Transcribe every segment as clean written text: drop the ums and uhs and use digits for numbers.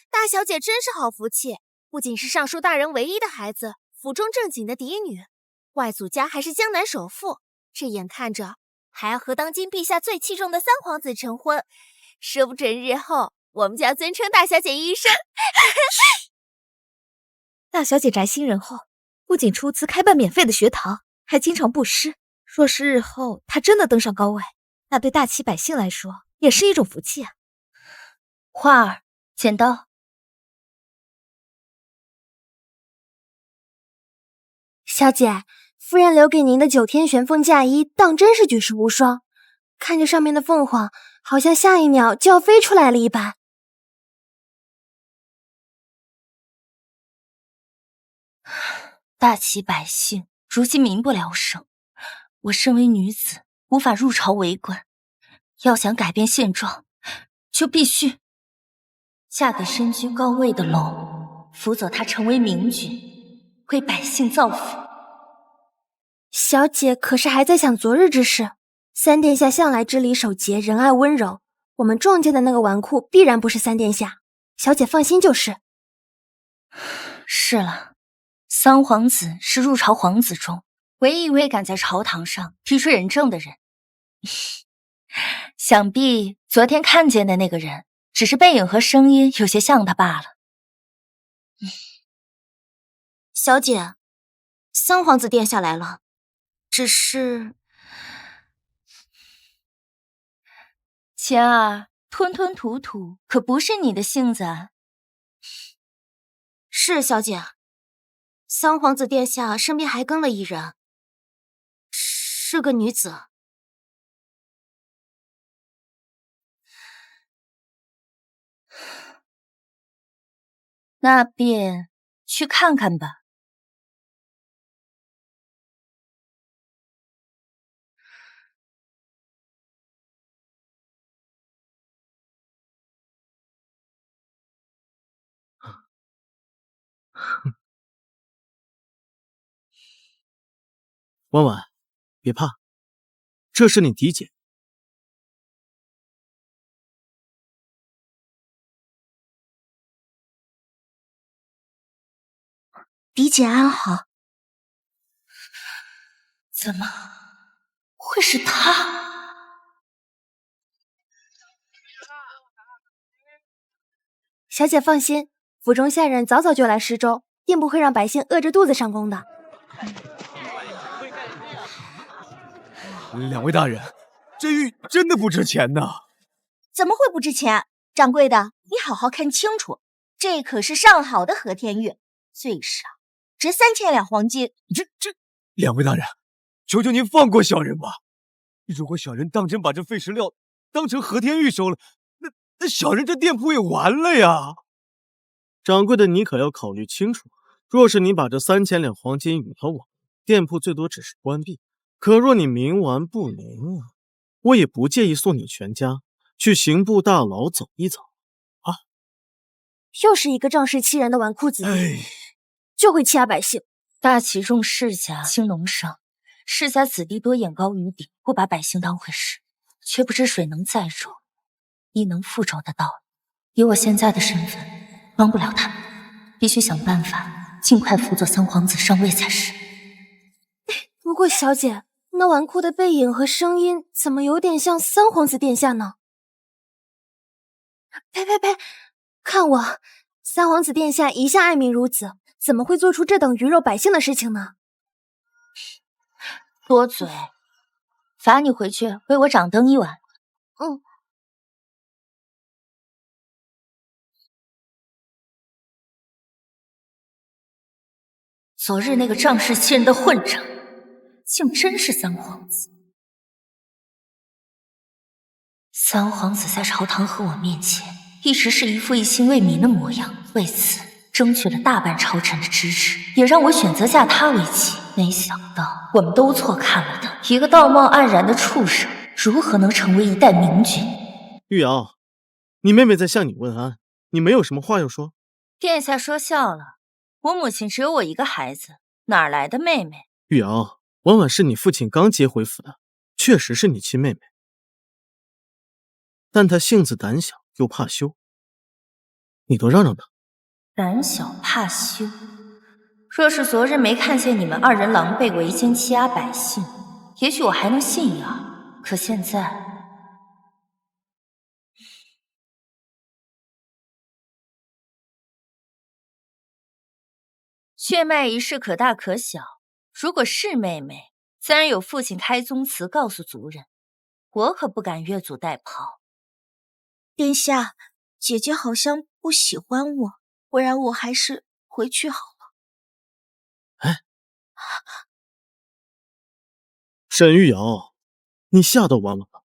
大小姐真是好福气，不仅是尚书大人唯一的孩子，府中正经的嫡女，外祖家还是江南首富，这眼看着还要和当今陛下最器重的三皇子成婚，说不准日后我们就要尊称大小姐一声。大小姐宅新人后，不仅出资开办免费的学堂，还经常布施。若是日后她真的登上高位，那对大齐百姓来说也是一种福气啊。花儿，剪刀。小姐，夫人留给您的9天玄凤嫁衣当真是举世无双，看着上面的凤凰，好像下一秒就要飞出来了一般。大齐百姓如今民不聊生，我身为女子无法入朝为官，要想改变现状，就必须嫁给身居高位的龙，辅佐他成为明君，为百姓造福。小姐可是还在想昨日之事？三殿下向来知礼守节，仁爱温柔，我们撞见的那个纨绔必然不是三殿下，小姐放心就是。是了，三皇子是入朝皇子中唯一一位敢在朝堂上提出仁政的人。想必昨天看见的那个人，只是背影和声音有些像他罢了。小姐，三皇子殿下来了，只是……钱儿，吞吞吐吐可不是你的性子啊。是小姐，三皇子殿下身边还跟了一人，是个女子。那便去看看吧。婉婉，别怕，这是你嫡姐。嫡姐安好。怎么会是他？小姐放心，府中下人早早就来施粥，定不会让百姓饿着肚子上宫的。两位大人，这玉真的不值钱呢。怎么会不值钱？掌柜的，你好好看清楚，这可是上好的和田玉，最少值3000两黄金。这两位大人，求求您放过小人吧。如果小人当真把这废石料当成和田玉收了，那小人这店铺也完了呀。掌柜的，你可要考虑清楚，若是你把这3000两黄金与他往，店铺最多只是关闭。可若你冥顽不灵啊，我也不介意送你全家去刑部大牢走一走啊！又是一个仗势欺人的纨绔子弟，就会欺压百姓。大齐重世家兴农商，世家子弟多眼高于顶，不把百姓当回事，却不知水能载舟，亦能覆舟的道理。以我现在的身份，帮不了他们，必须想办法尽快辅佐三皇子上位才是。不过小姐，那纨绔的背影和声音怎么有点像三皇子殿下呢？呸！看我，三皇子殿下一向爱民如子，怎么会做出这等鱼肉百姓的事情呢？多嘴，罚你回去为我掌灯1碗。昨日那个仗势欺人的混账，竟真是三皇子。三皇子在朝堂和我面前，一直是一副一心为民的模样，为此争取了大半朝臣的支持，也让我选择嫁他为妻。没想到我们都错看了他，一个道貌岸然的畜生，如何能成为一代明君？玉瑶，你妹妹在向你问安，你没有什么话要说？殿下说笑了，我母亲只有我一个孩子，哪来的妹妹？玉瑶，婉婉是你父亲刚接回府的，确实是你亲妹妹，但她性子胆小又怕羞，你都让他。胆小怕羞。若是昨日没看见你们二人狼狈为奸欺压百姓，也许我还能信一二。可现在，血脉一事可大可小。如果是妹妹，自然有父亲开宗祠告诉族人。我可不敢越俎代庖。殿下，姐姐好像不喜欢我，不然我还是回去好了。哎，沈玉瑶，你吓到婉婉了。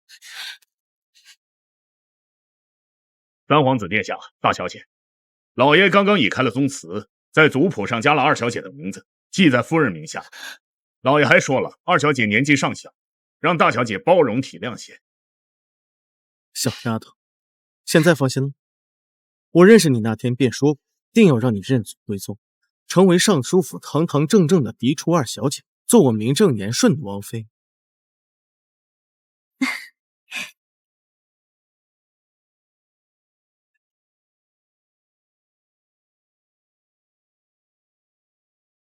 三皇子殿下，大小姐，老爷刚刚已开了宗祠，在族谱上加了二小姐的名字，记在夫人名下。老爷还说了，二小姐年纪尚小，让大小姐包容体谅些。小丫头，现在放心了。我认识你那天便说过，定要让你认祖归宗，成为尚书府堂堂正正的嫡出二小姐，做我名正言顺的王妃。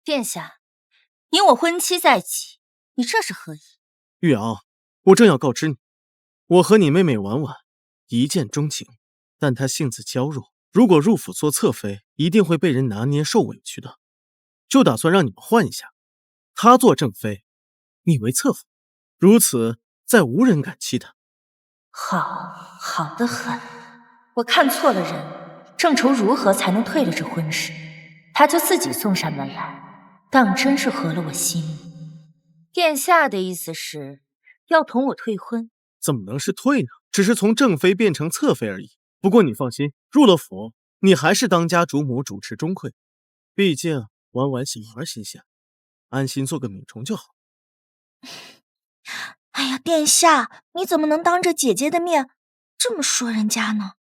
殿下，你我婚期在即，你这是何意？玉瑶，我正要告知你，我和你妹妹婉婉一见钟情，但她性子娇弱，如果入府做侧妃，一定会被人拿捏受委屈的，就打算让你们换一下，她做正妃，你为侧妃，如此再无人敢欺她。好得很。我看错了人，正愁如何才能退了这婚事，他就自己送上门来，当真是合了我心意。殿下的意思是要同我退婚？怎么能是退呢？只是从正妃变成侧妃而已。不过你放心，入了府，你还是当家主母，主持中馈。毕竟婉婉小孩新鲜，安心做个米虫就好。哎呀，殿下，你怎么能当着姐姐的面这么说人家呢？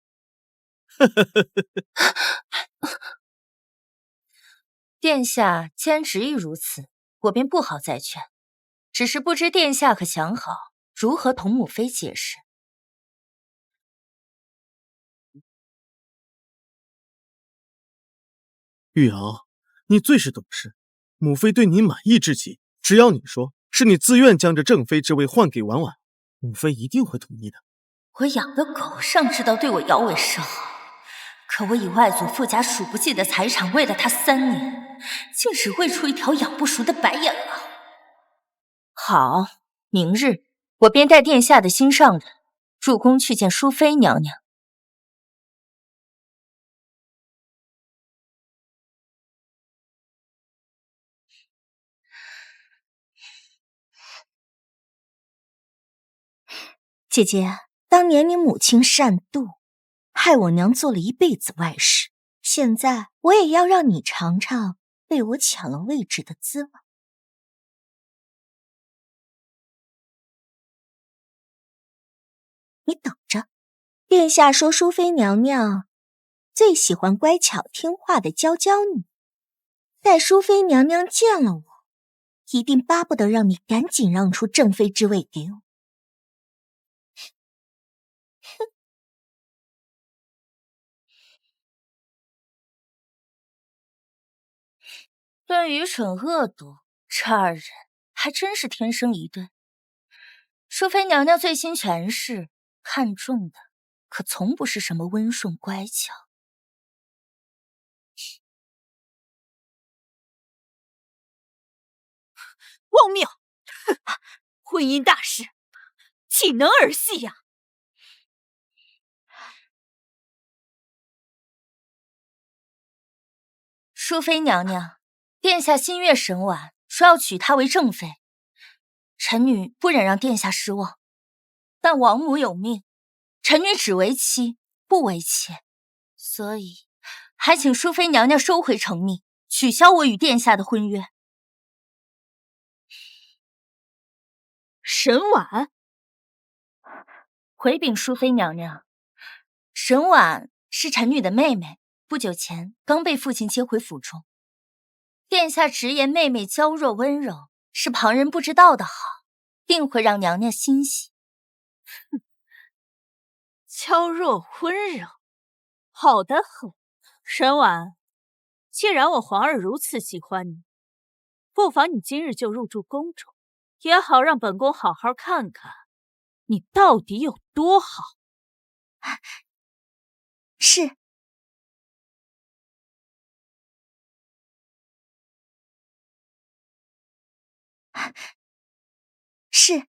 殿下既然执意如此，我便不好再劝。只是不知殿下可想好如何同母妃解释？玉瑶，你最是懂事，母妃对你满意至极。只要你说是你自愿将这正妃之位换给婉婉，母妃一定会同意的。我养的狗尚知道对我摇尾示好，可我以外祖父家数不尽的财产喂了他3年，竟只喂出一条养不熟的白眼狼。好，明日我便带殿下的心上人入宫去见淑妃娘娘。姐姐，当年你母亲善妒，害我娘做了一辈子外事，现在我也要让你尝尝被我抢了位置的滋味。你等着，殿下说淑妃娘娘最喜欢乖巧听话的娇娇女，待淑妃娘娘见了我，一定巴不得让你赶紧让出正妃之位给我。论愚蠢恶毒，这二人还真是天生一对。淑妃娘娘最新权势，看中的可从不是什么温顺乖巧。荒谬！婚姻大事，岂能儿戏呀？淑妃娘娘，殿下心悦神婉，说要娶她为正妃，臣女不忍让殿下失望。但王母有命，臣女只为妻，不为妾，所以还请淑妃娘娘收回成命，取消我与殿下的婚约。沈婉，回禀淑妃娘娘，沈婉是臣女的妹妹，不久前刚被父亲接回府中。殿下直言妹妹娇弱温柔，是旁人不知道的好，定会让娘娘欣喜。娇弱温柔，好得很。沈婉，既然我皇儿如此喜欢你，不妨你今日就入住宫中，也好让本宫好好看看你到底有多好。是。是。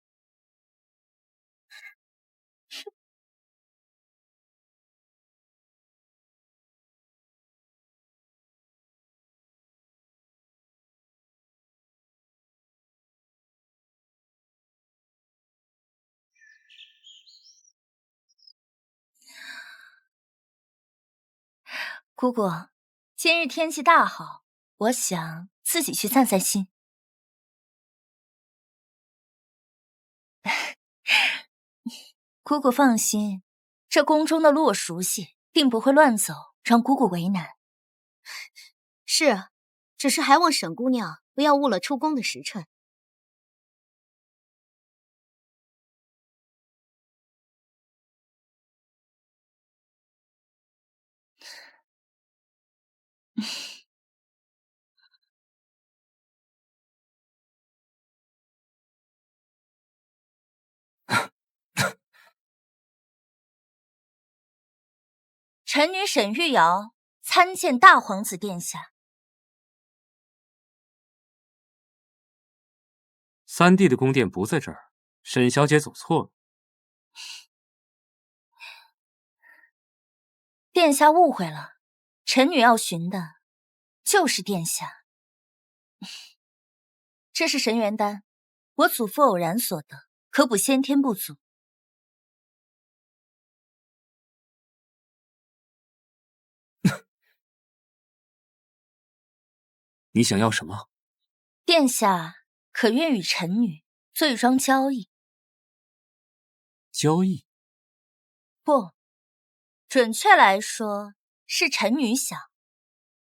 姑姑，今日天气大好，我想自己去散散心。姑姑放心，这宫中的路我熟悉，定不会乱走，让姑姑为难。是，只是还望沈姑娘不要误了出宫的时辰。臣女沈玉瑶参见大皇子殿下。三弟的宫殿不在这儿，沈小姐走错了。殿下误会了，臣女要寻的就是殿下。这是神元丹，我祖父偶然所得，可补先天不足。你想要什么？殿下可愿与臣女做一桩交易？交易？不，准确来说是臣女想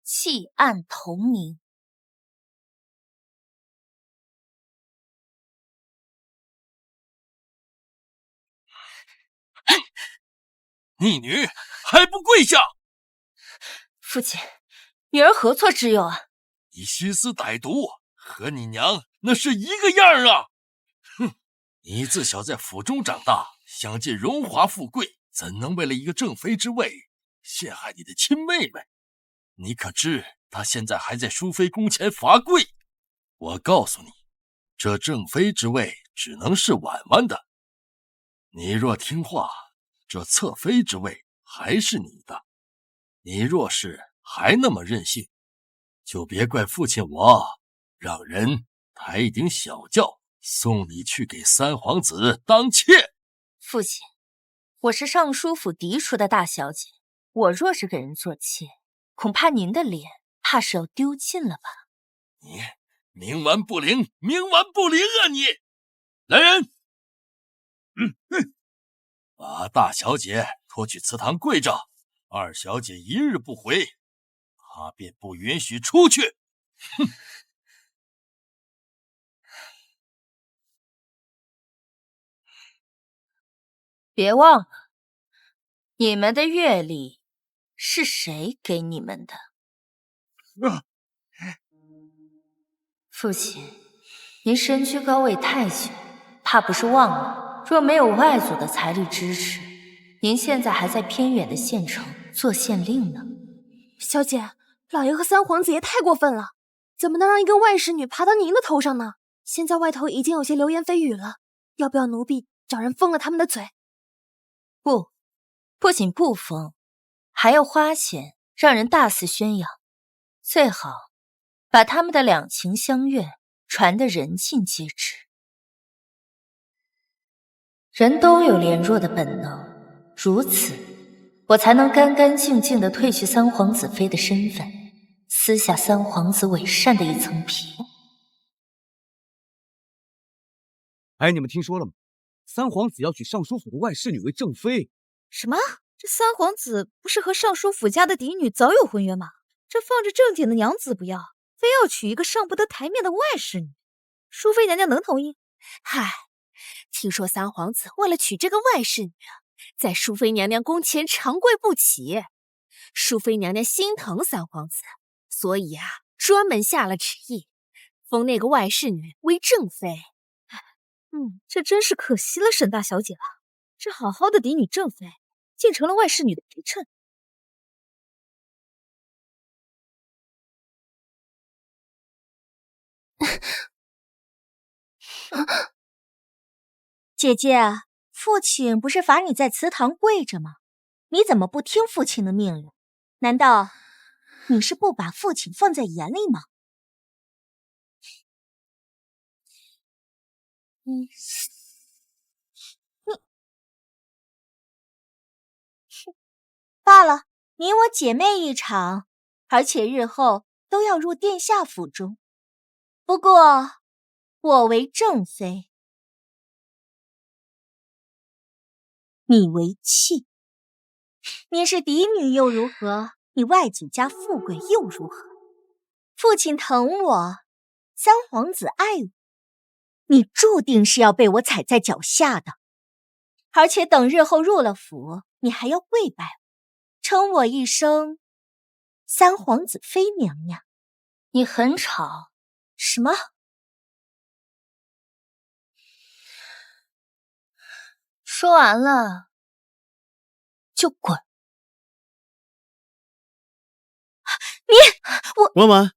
弃暗投明。逆女还不跪下！父亲，女儿何错之有啊？你心思歹毒，和你娘那是一个样啊！哼，你自小在府中长大，享尽荣华富贵，怎能为了一个正妃之位陷害你的亲妹妹？你可知她现在还在淑妃宫前罚跪？我告诉你，这正妃之位只能是婉婉的。你若听话，这侧妃之位还是你的。你若是还那么任性，就别怪父亲我让人抬一顶小轿送你去给三皇子当妾。父亲，我是尚书府嫡出的大小姐，我若是给人做妾，恐怕您的脸怕是要丢尽了吧？你冥顽不灵，冥顽不灵啊你！来人，把大小姐拖去祠堂跪着，二小姐一日不回，她便不允许出去。哼！别忘了，你们的月礼是谁给你们的？父亲，您身居高位太久，怕不是忘了，若没有外祖的财力支持，您现在还在偏远的县城做县令呢。小姐，老爷和三皇子也太过分了，怎么能让一个外室女爬到您的头上呢？现在外头已经有些流言蜚语了，要不要奴婢找人封了他们的嘴？不仅不封，还要花钱让人大肆宣扬，最好把他们的两情相悦传得人尽皆知。人都有怜弱的本能，如此我才能干干净净地褪去三皇子妃的身份，撕下三皇子伪善的一层皮。哎，你们听说了吗？三皇子要娶尚书府的外侍女为正妃。什么？这三皇子不是和尚书府家的嫡女早有婚约吗？这放着正经的娘子不要，非要娶一个上不得台面的外侍女，淑妃娘娘能同意？嗨，听说三皇子为了娶这个外侍女，在淑妃娘娘宫前长跪不起，淑妃娘娘心疼三皇子，所以啊，专门下了旨意，封那个外侍女为正妃。这真是可惜了沈大小姐了。这好好的嫡女正妃，竟成了外侍女的陪衬。姐姐，父亲不是罚你在祠堂跪着吗？你怎么不听父亲的命令？难道你是不把父亲放在眼里吗？你罢了，你我姐妹一场，而且日后都要入殿下府中。不过，我为正妃，你为妾。你是嫡女又如何？你外祖家富贵又如何？父亲疼我，三皇子爱我，你注定是要被我踩在脚下的。而且等日后入了府，你还要跪拜我，称我一声三皇子妃娘娘。你很吵。什么？说完了就滚。婉婉，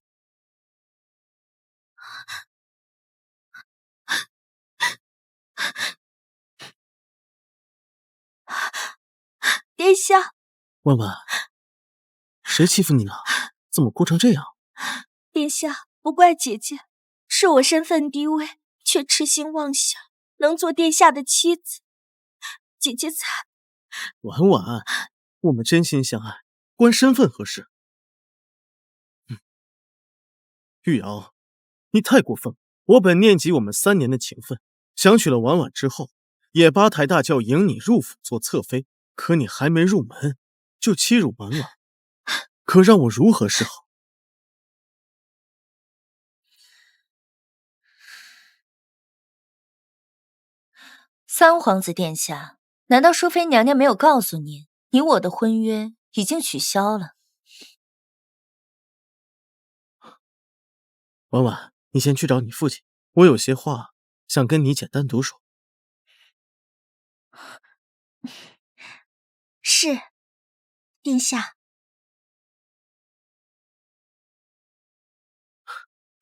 殿下。婉婉，谁欺负你了？怎么哭成这样？殿下，不怪姐姐，是我身份低微，却痴心妄想能做殿下的妻子。姐姐才……婉婉，我们真心相爱，关身份何事？玉瑶，你太过分了！我本念及我们3年的情分，想娶了婉婉之后，也八抬大轿迎你入府做侧妃。可你还没入门，就欺辱婉婉，可让我如何是好？三皇子殿下，难道淑妃娘娘没有告诉你，你我的婚约已经取消了？婉婉，你先去找你父亲，我有些话想跟你姐单独说。是，殿下。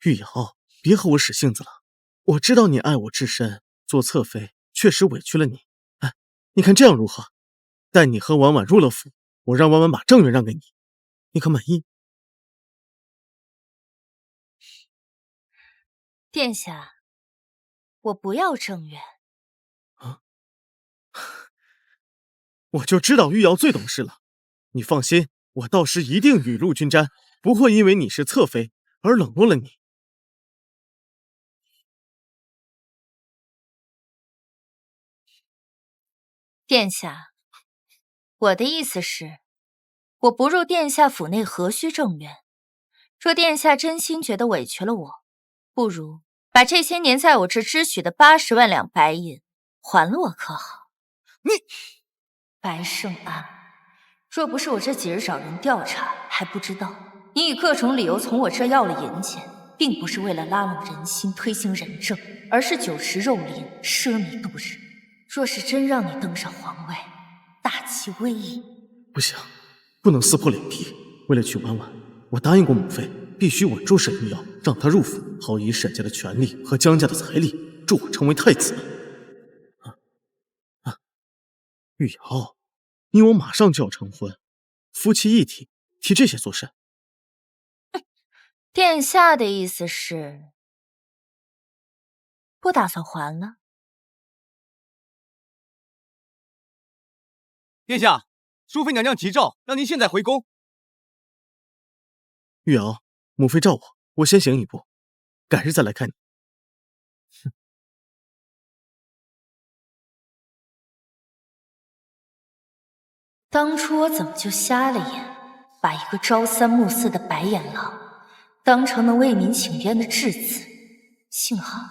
玉瑶，别和我使性子了。我知道你爱我至深，做侧妃确实委屈了你。哎，你看这样如何？待你和婉婉入了府，我让婉婉把正院让给你，你可满意？殿下，我不要正院。啊！我就知道玉瑶最懂事了。你放心，我到时一定雨露均沾，不会因为你是侧妃而冷落了你。殿下，我的意思是，我不入殿下府内何须正院？若殿下真心觉得委屈了我，不如把这些年在我这支取的80万两白银还了我，可好？你白胜安，若不是我这几日找人调查，还不知道你以各种理由从我这要了银钱，并不是为了拉拢人心、推行仁政，而是酒池肉林、奢靡度日。若是真让你登上皇位，大其威仪。不行，不能撕破脸皮。为了娶婉婉，我答应过母妃，必须稳住沈玉瑶，让她入府，好以沈家的权力和江家的财力助我成为太子。玉瑶，你我马上就要成婚，夫妻一体，提这些做甚？殿下的意思是，不打算还了？殿下，淑妃娘娘急召，让您现在回宫。玉瑶，母妃召我先行一步，改日再来看你。当初我怎么就瞎了眼，把一个朝三暮四的白眼狼当成能为民请冤的质子？幸好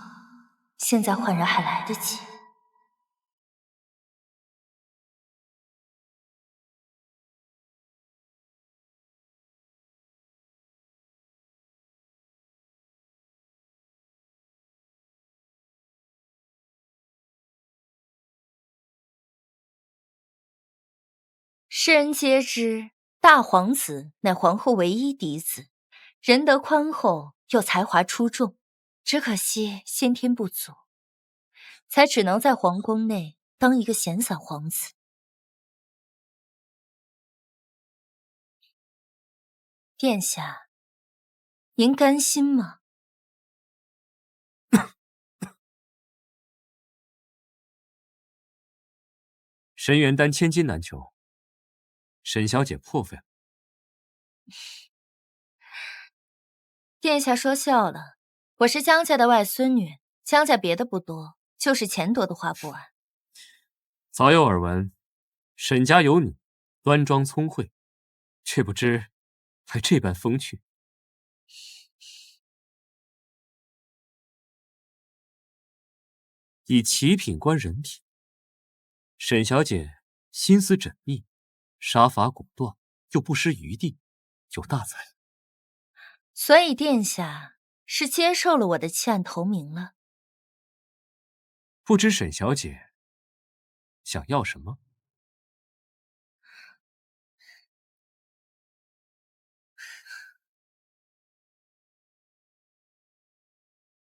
现在换人还来得及。世人皆知，大皇子乃皇后唯一嫡子，仁德宽厚又才华出众，只可惜先天不足，才只能在皇宫内当一个闲散皇子。殿下，您甘心吗？神元丹千金难求，沈小姐破费了。殿下说笑了，我是江家的外孙女，江家别的不多，就是钱多的花不完。早有耳闻，沈家有女，端庄聪慧，却不知还这般风趣。以奇品观人品，沈小姐心思缜密，杀伐果断，又不失余地，有大才。所以殿下是接受了我的弃暗投明了。不知沈小姐想要什么？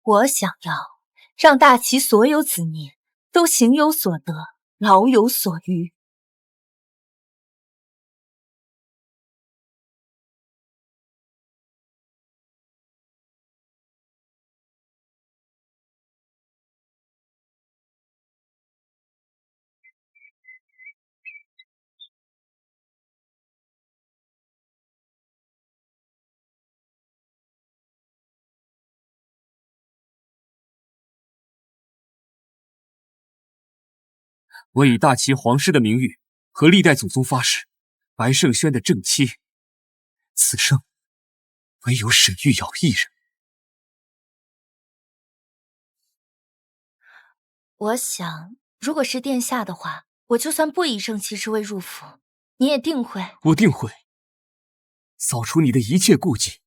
我想要让大齐所有子民都行有所得，老有所余。我以大齐皇室的名誉和历代祖宗发誓，白胜轩的正妻，此生唯有沈玉瑶一人。我想，如果是殿下的话，我就算不以正妻之位入府，你也定会。我定会扫除你的一切顾忌，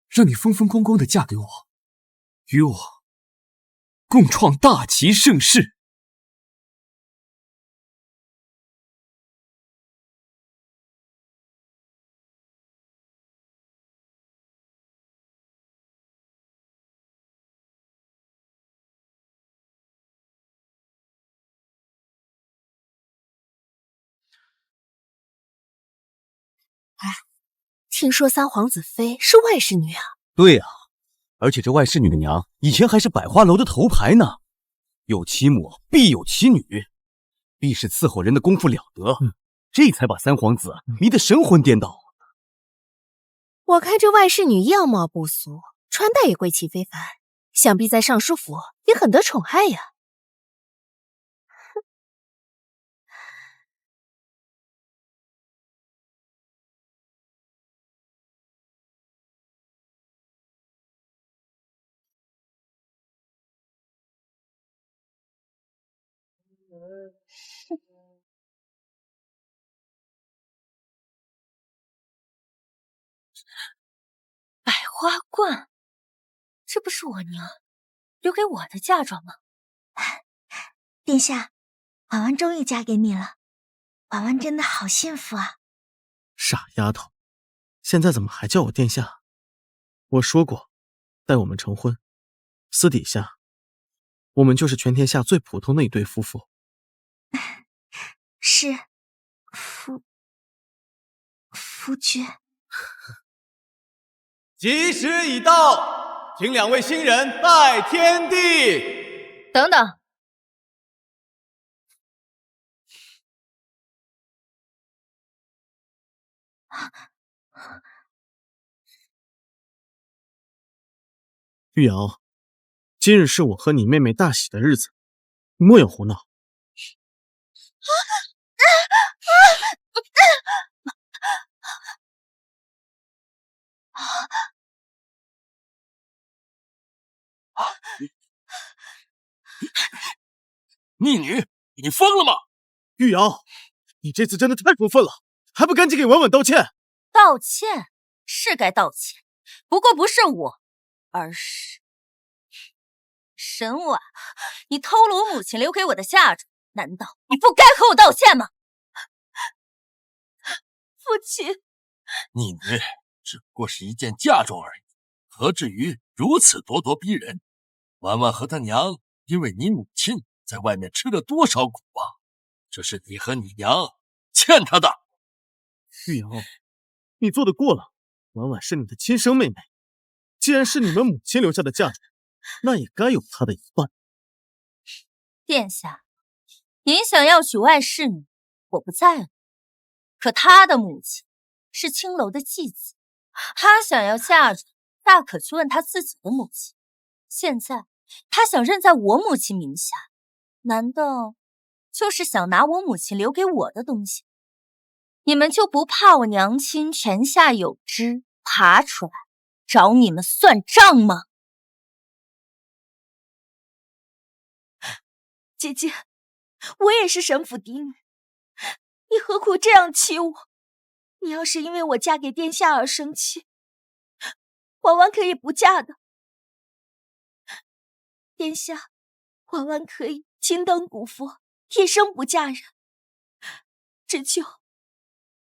让你风风光光的嫁给我，与我共创大齐盛世。听说三皇子妃是外室女啊？对啊，而且这外室女的娘以前还是百花楼的头牌呢。有其母必有其女，必是伺候人的功夫了得，这才把三皇子迷得神魂颠倒。我看这外室女样貌不俗，穿戴也贵气非凡，想必在尚书府也很得宠爱呀。百花冠，这不是我娘留给我的嫁妆吗？殿下，婉婉终于嫁给你了，婉婉真的好幸福啊！傻丫头，现在怎么还叫我殿下？我说过，待我们成婚，私底下我们就是全天下最普通的一对夫妇。是夫君。吉时已到，请两位新人拜天地。等等，玉瑶，今日是我和你妹妹大喜的日子，莫有胡闹。逆女，你疯了吗？玉瑶，你这次真的太过分了，还不赶紧给婉婉道歉？道歉是该道歉，不过不是我，而是沈婉，你偷了我母亲留给我的嫁妆，难道你不该和我道歉吗？父亲。逆女只不过是一件嫁妆而已，何至于如此咄咄逼人？婉婉和她娘因为你母亲在外面吃了多少苦啊！这是你和你娘欠她的。玉瑶，你做得过了。婉婉是你的亲生妹妹，既然是你们母亲留下的嫁妆，那也该有她的一半。殿下，您想要娶外室女，我不在乎。可她的母亲是青楼的继子，她想要嫁妆，大可去问她自己的母亲。现在她想认在我母亲名下，难道就是想拿我母亲留给我的东西？你们就不怕我娘亲泉下有知，爬出来找你们算账吗？姐姐，我也是沈府嫡女，你何苦这样欺我？你要是因为我嫁给殿下而生气，婉婉可以不嫁的。殿下，婉婉可以青灯古佛，一生不嫁人，只求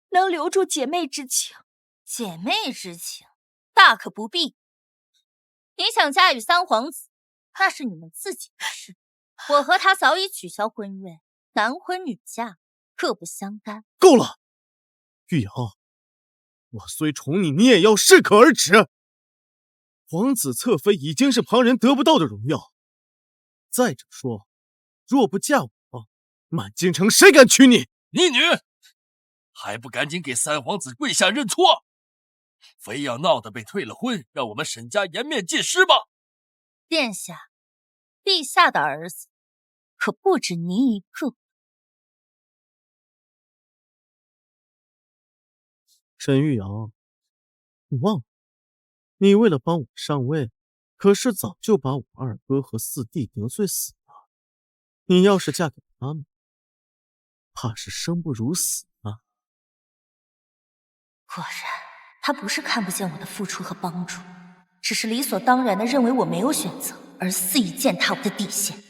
能留住姐妹之情。姐妹之情，大可不必。你想嫁与三皇子，那是你们自己的事。我和他早已取消婚约，男婚女嫁，各不相干。够了，玉瑶，我虽宠你，你也要适可而止。皇子侧妃已经是旁人得不到的荣耀。再者说，若不嫁我，满京城谁敢娶你？逆女，还不赶紧给三皇子跪下认错！非要闹得被退了婚，让我们沈家颜面尽失吗？殿下，陛下的儿子可不止您一个。沈玉瑶，你忘了，你为了帮我上位，可是早就把我二哥和四弟得罪死了。你要是嫁给他们，怕是生不如死啊！果然，他不是看不见我的付出和帮助，只是理所当然的认为我没有选择，而肆意践踏我的底线。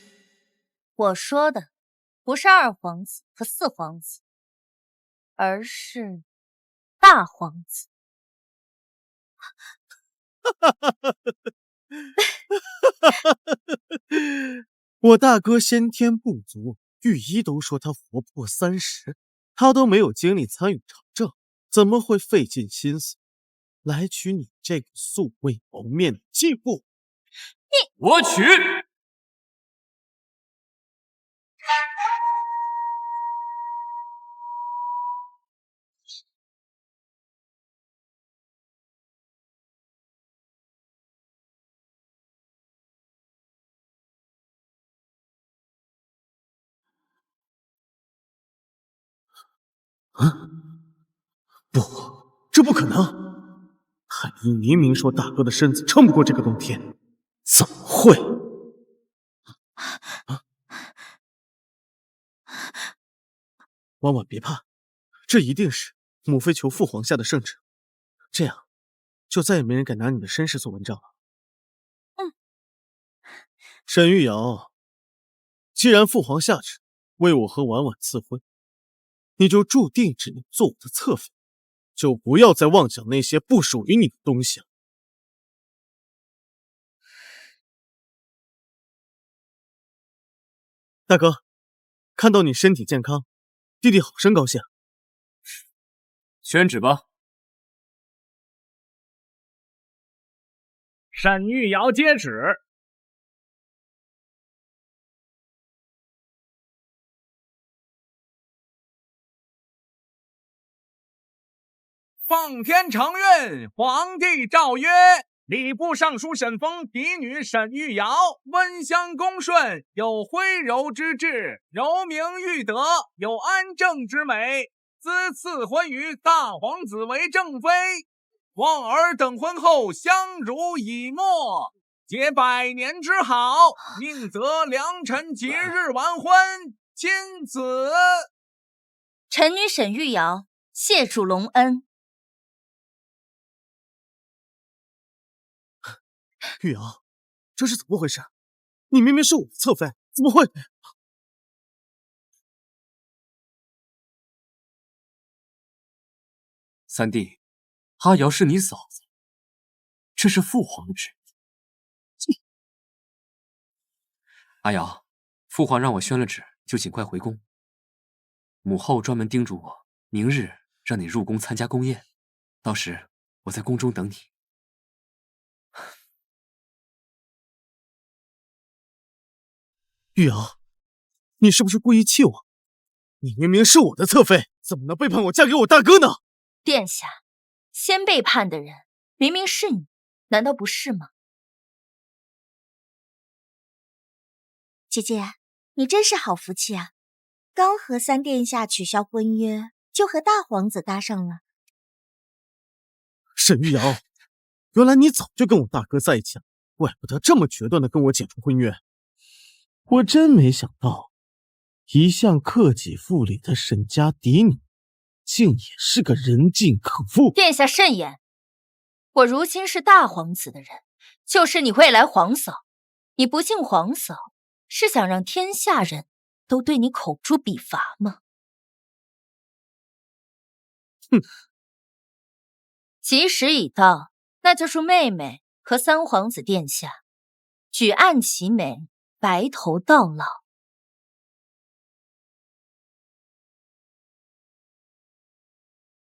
我说的不是二皇子和四皇子，而是大皇子。我大哥先天不足，御医都说他活不过30，他都没有精力参与朝政，怎么会费尽心思来娶你这个素未谋面的继父？我娶！不，这不可能！太医明明说大哥的身子撑不过这个冬天，怎么会？婉婉别怕，这一定是母妃求父皇下的圣旨，这样就再也没人敢拿你的身世做文章了。沈玉瑶，既然父皇下旨为我和婉婉赐婚，你就注定只能做我的侧妃，就不要再妄想那些不属于你的东西了。大哥，看到你身体健康，弟弟好生高兴。宣旨吧。沈玉瑶接旨。奉天承运，皇帝诏曰：礼部尚书沈封嫡女沈玉瑶，温香恭顺，有徽柔之志，柔明玉德，有安正之美，兹赐婚于大皇子为正妃。望尔等婚后相濡以沫，结百年之好，宁择良辰吉日完婚，亲子。臣女沈玉瑶谢主隆恩。玉瑶，这是怎么回事？你明明是我的侧妃，怎么会？三弟，阿瑶是你嫂子，这是父皇的旨意。阿瑶，父皇让我宣了旨，就尽快回宫。母后专门叮嘱我，明日让你入宫参加宫宴，到时我在宫中等你。玉瑶，你是不是故意气我？你明明是我的侧妃，怎么能背叛我嫁给我大哥呢？殿下，先背叛的人明明是你，难道不是吗？姐姐，你真是好福气啊！刚和三殿下取消婚约，就和大皇子搭上了。沈玉瑶，原来你早就跟我大哥在一起了，怪不得这么决断的跟我解除婚约。我真没想到，一向克己复礼的沈家嫡女，竟也是个人尽可负。殿下慎言，我如今是大皇子的人，就是你未来皇嫂。你不敬皇嫂，是想让天下人都对你口诛笔伐吗？哼！吉时已到，那就祝妹妹和三皇子殿下举案齐眉，白头到老。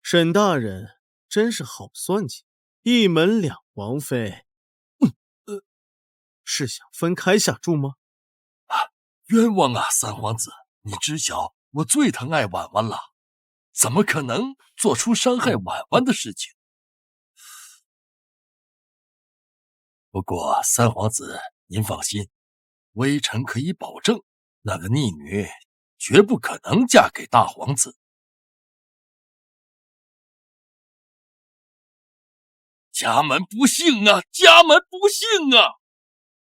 沈大人真是好算计，一门两王妃，是想分开下注吗？冤枉啊，三皇子，你知晓我最疼爱婉婉了，怎么可能做出伤害婉婉的事情？不过三皇子，您放心，微臣可以保证，那个逆女绝不可能嫁给大皇子。家门不幸啊，家门不幸啊！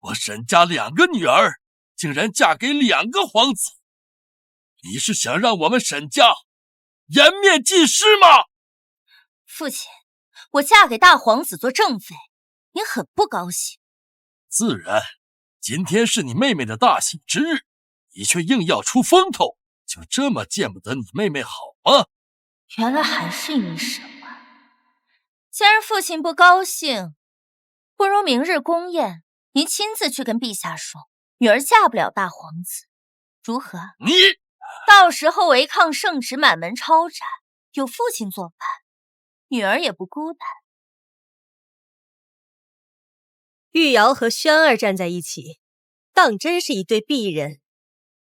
我沈家2个女儿竟然嫁给2个皇子，你是想让我们沈家颜面尽失吗？父亲，我嫁给大皇子做正妃，您很不高兴。自然，今天是你妹妹的大喜之日，你却硬要出风头，就这么见不得你妹妹好吗？原来还是因为沈婉。既然父亲不高兴，不如明日宫宴，您亲自去跟陛下说，女儿嫁不了大皇子，如何？你到时候违抗圣旨，满门抄斩，有父亲作伴，女儿也不孤单。玉瑶和轩儿站在一起，当真是一对璧人。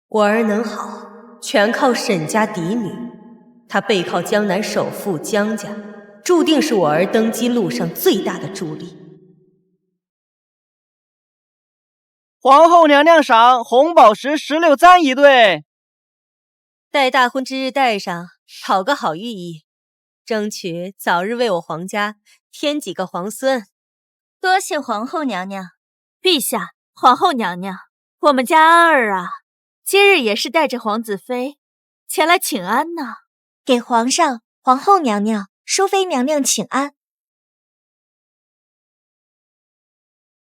我儿能好，全靠沈家嫡女，她背靠江南首富江家，注定是我儿登基路上最大的助力。皇后娘娘赏红宝石16簪一对，待大婚之日戴上，讨个好寓意，争取早日为我皇家添几个皇孙。多谢皇后娘娘。陛下，皇后娘娘，我们家安儿啊，今日也是带着皇子妃前来请安呢。给皇上、皇后娘娘、淑妃娘娘请安。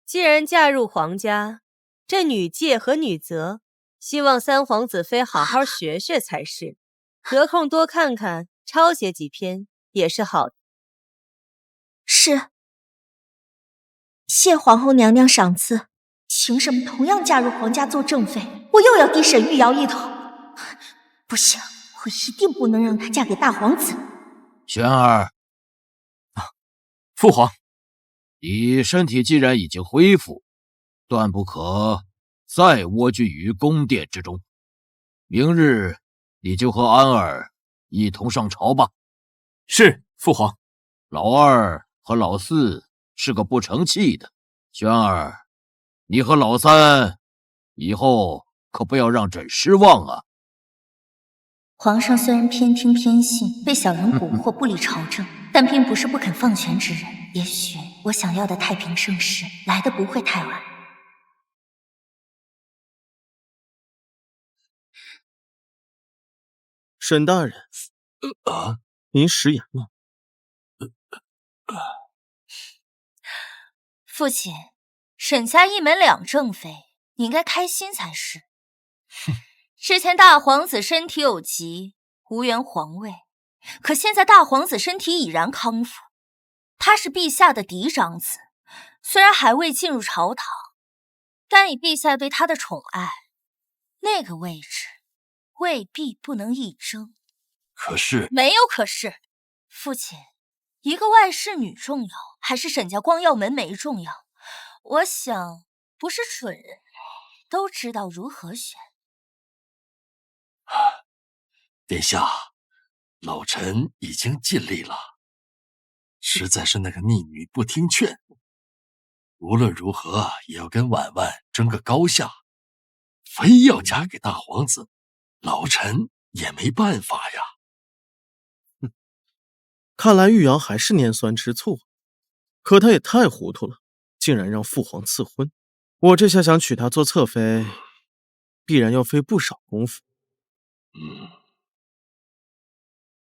既然嫁入皇家，这女戒和女则，希望三皇子妃好好学学才是。得空多看看，抄写几篇也是好的。是。谢皇后娘娘赏赐，凭什么同样嫁入皇家做正妃，我又要低沈玉瑶一头？不行，我一定不能让她嫁给大皇子。轩儿，父皇，你身体既然已经恢复，断不可再蜗居于宫殿之中。明日你就和安儿一同上朝吧。是，父皇。老二和老四是个不成器的，轩儿，你和老三以后可不要让朕失望啊。皇上虽然偏听偏信，被小人蛊惑不理朝政，但并不是不肯放权之人。也许我想要的太平盛世来得不会太晚。沈大人，您食言了。父亲，沈家一门两正妃，你应该开心才是。之前大皇子身体有疾，无缘皇位，可现在大皇子身体已然康复，他是陛下的嫡长子，虽然还未进入朝堂，但以陛下对他的宠爱，那个位置未必不能一争。可是没有可是，父亲，一个外室女重要，还是沈家光耀门楣重要？我想，不是蠢人都知道如何选。殿下，老臣已经尽力了。实在是那个逆女不听劝，无论如何也要跟婉婉争个高下，非要嫁给大皇子，老臣也没办法呀。看来玉瑶还是拈酸吃醋，可她也太糊涂了，竟然让父皇赐婚。我这下想娶她做侧妃，必然要费不少功夫。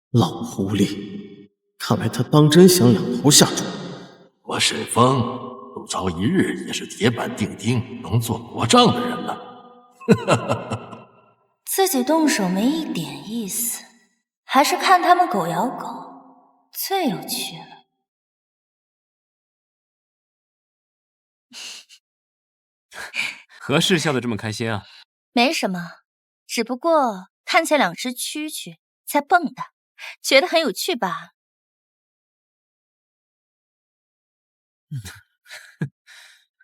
老狐狸，看来他当真想两头下注。我沈风有朝一日也是铁板钉钉，能做国丈的人了。自己动手没一点意思，还是看他们狗咬狗最有趣了。何事笑得这么开心啊？没什么，只不过看见两只蛐蛐在蹦跶，觉得很有趣吧。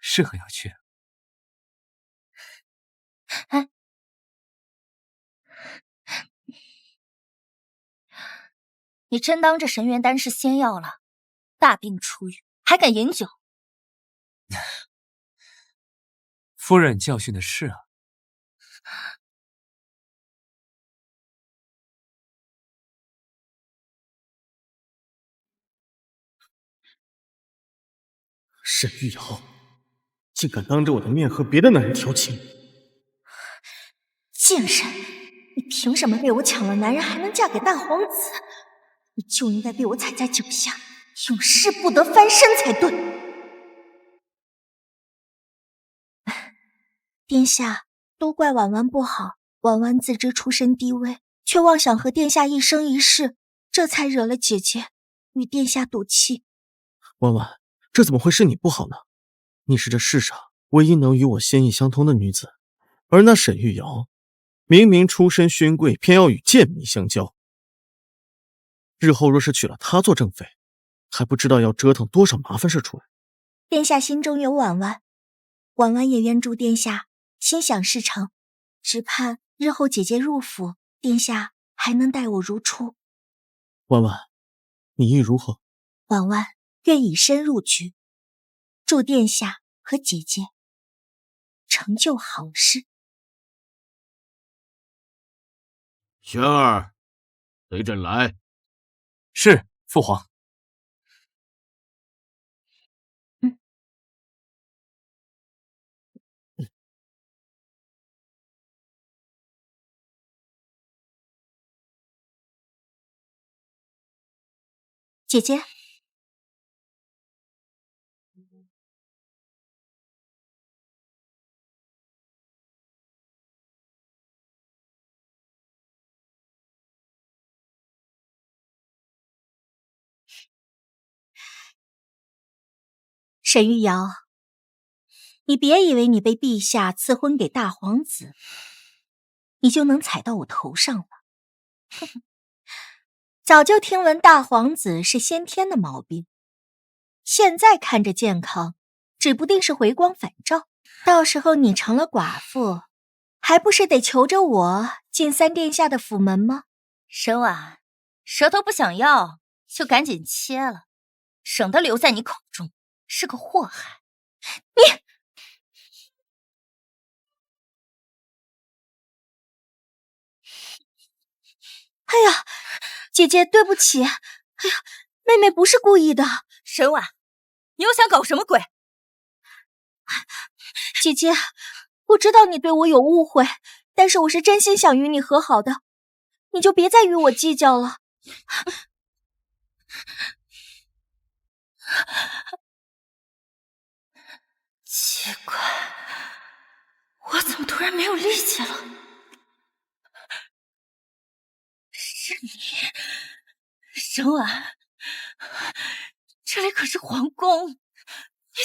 是很有趣。哎，你真当这神元丹是仙药了？大病初愈还敢饮酒？夫人教训的是啊。沈玉瑶竟敢当着我的面和别的男人调情！贱人，你凭什么被我抢了男人还能嫁给大皇子？你就应该被我踩在脚下，永世不得翻身才对。殿下，都怪婉婉不好，婉婉自知出身低微，却妄想和殿下一生一世，这才惹了姐姐与殿下赌气。婉婉，这怎么会是你不好呢？你是这世上唯一能与我心意相通的女子，而那沈玉瑶明明出身勋贵，偏要与贱民相交。日后若是娶了她做正妃，还不知道要折腾多少麻烦事出来。殿下心中有婉婉，婉婉也愿助殿下心想事成，只盼日后姐姐入府，殿下还能待我如初。婉婉，你意如何？婉婉愿以身入局，祝殿下和姐姐成就好事。轩儿，随朕来。是，父皇。姐姐，沈玉瑶，你别以为你被陛下赐婚给大皇子，你就能踩到我头上了。早就听闻大皇子是先天的毛病，现在看着健康，指不定是回光返照。到时候你成了寡妇，还不是得求着我进三殿下的府门吗？沈婉，舌头不想要就赶紧切了，省得留在你口中是个祸害。你！哎呀，姐姐对不起，哎呀，妹妹不是故意的。沈婉，你又想搞什么鬼？姐姐，我知道你对我有误会，但是我是真心想与你和好的，你就别再与我计较了。奇怪，我怎么突然没有力气了？是你，生啊，这里可是皇宫，你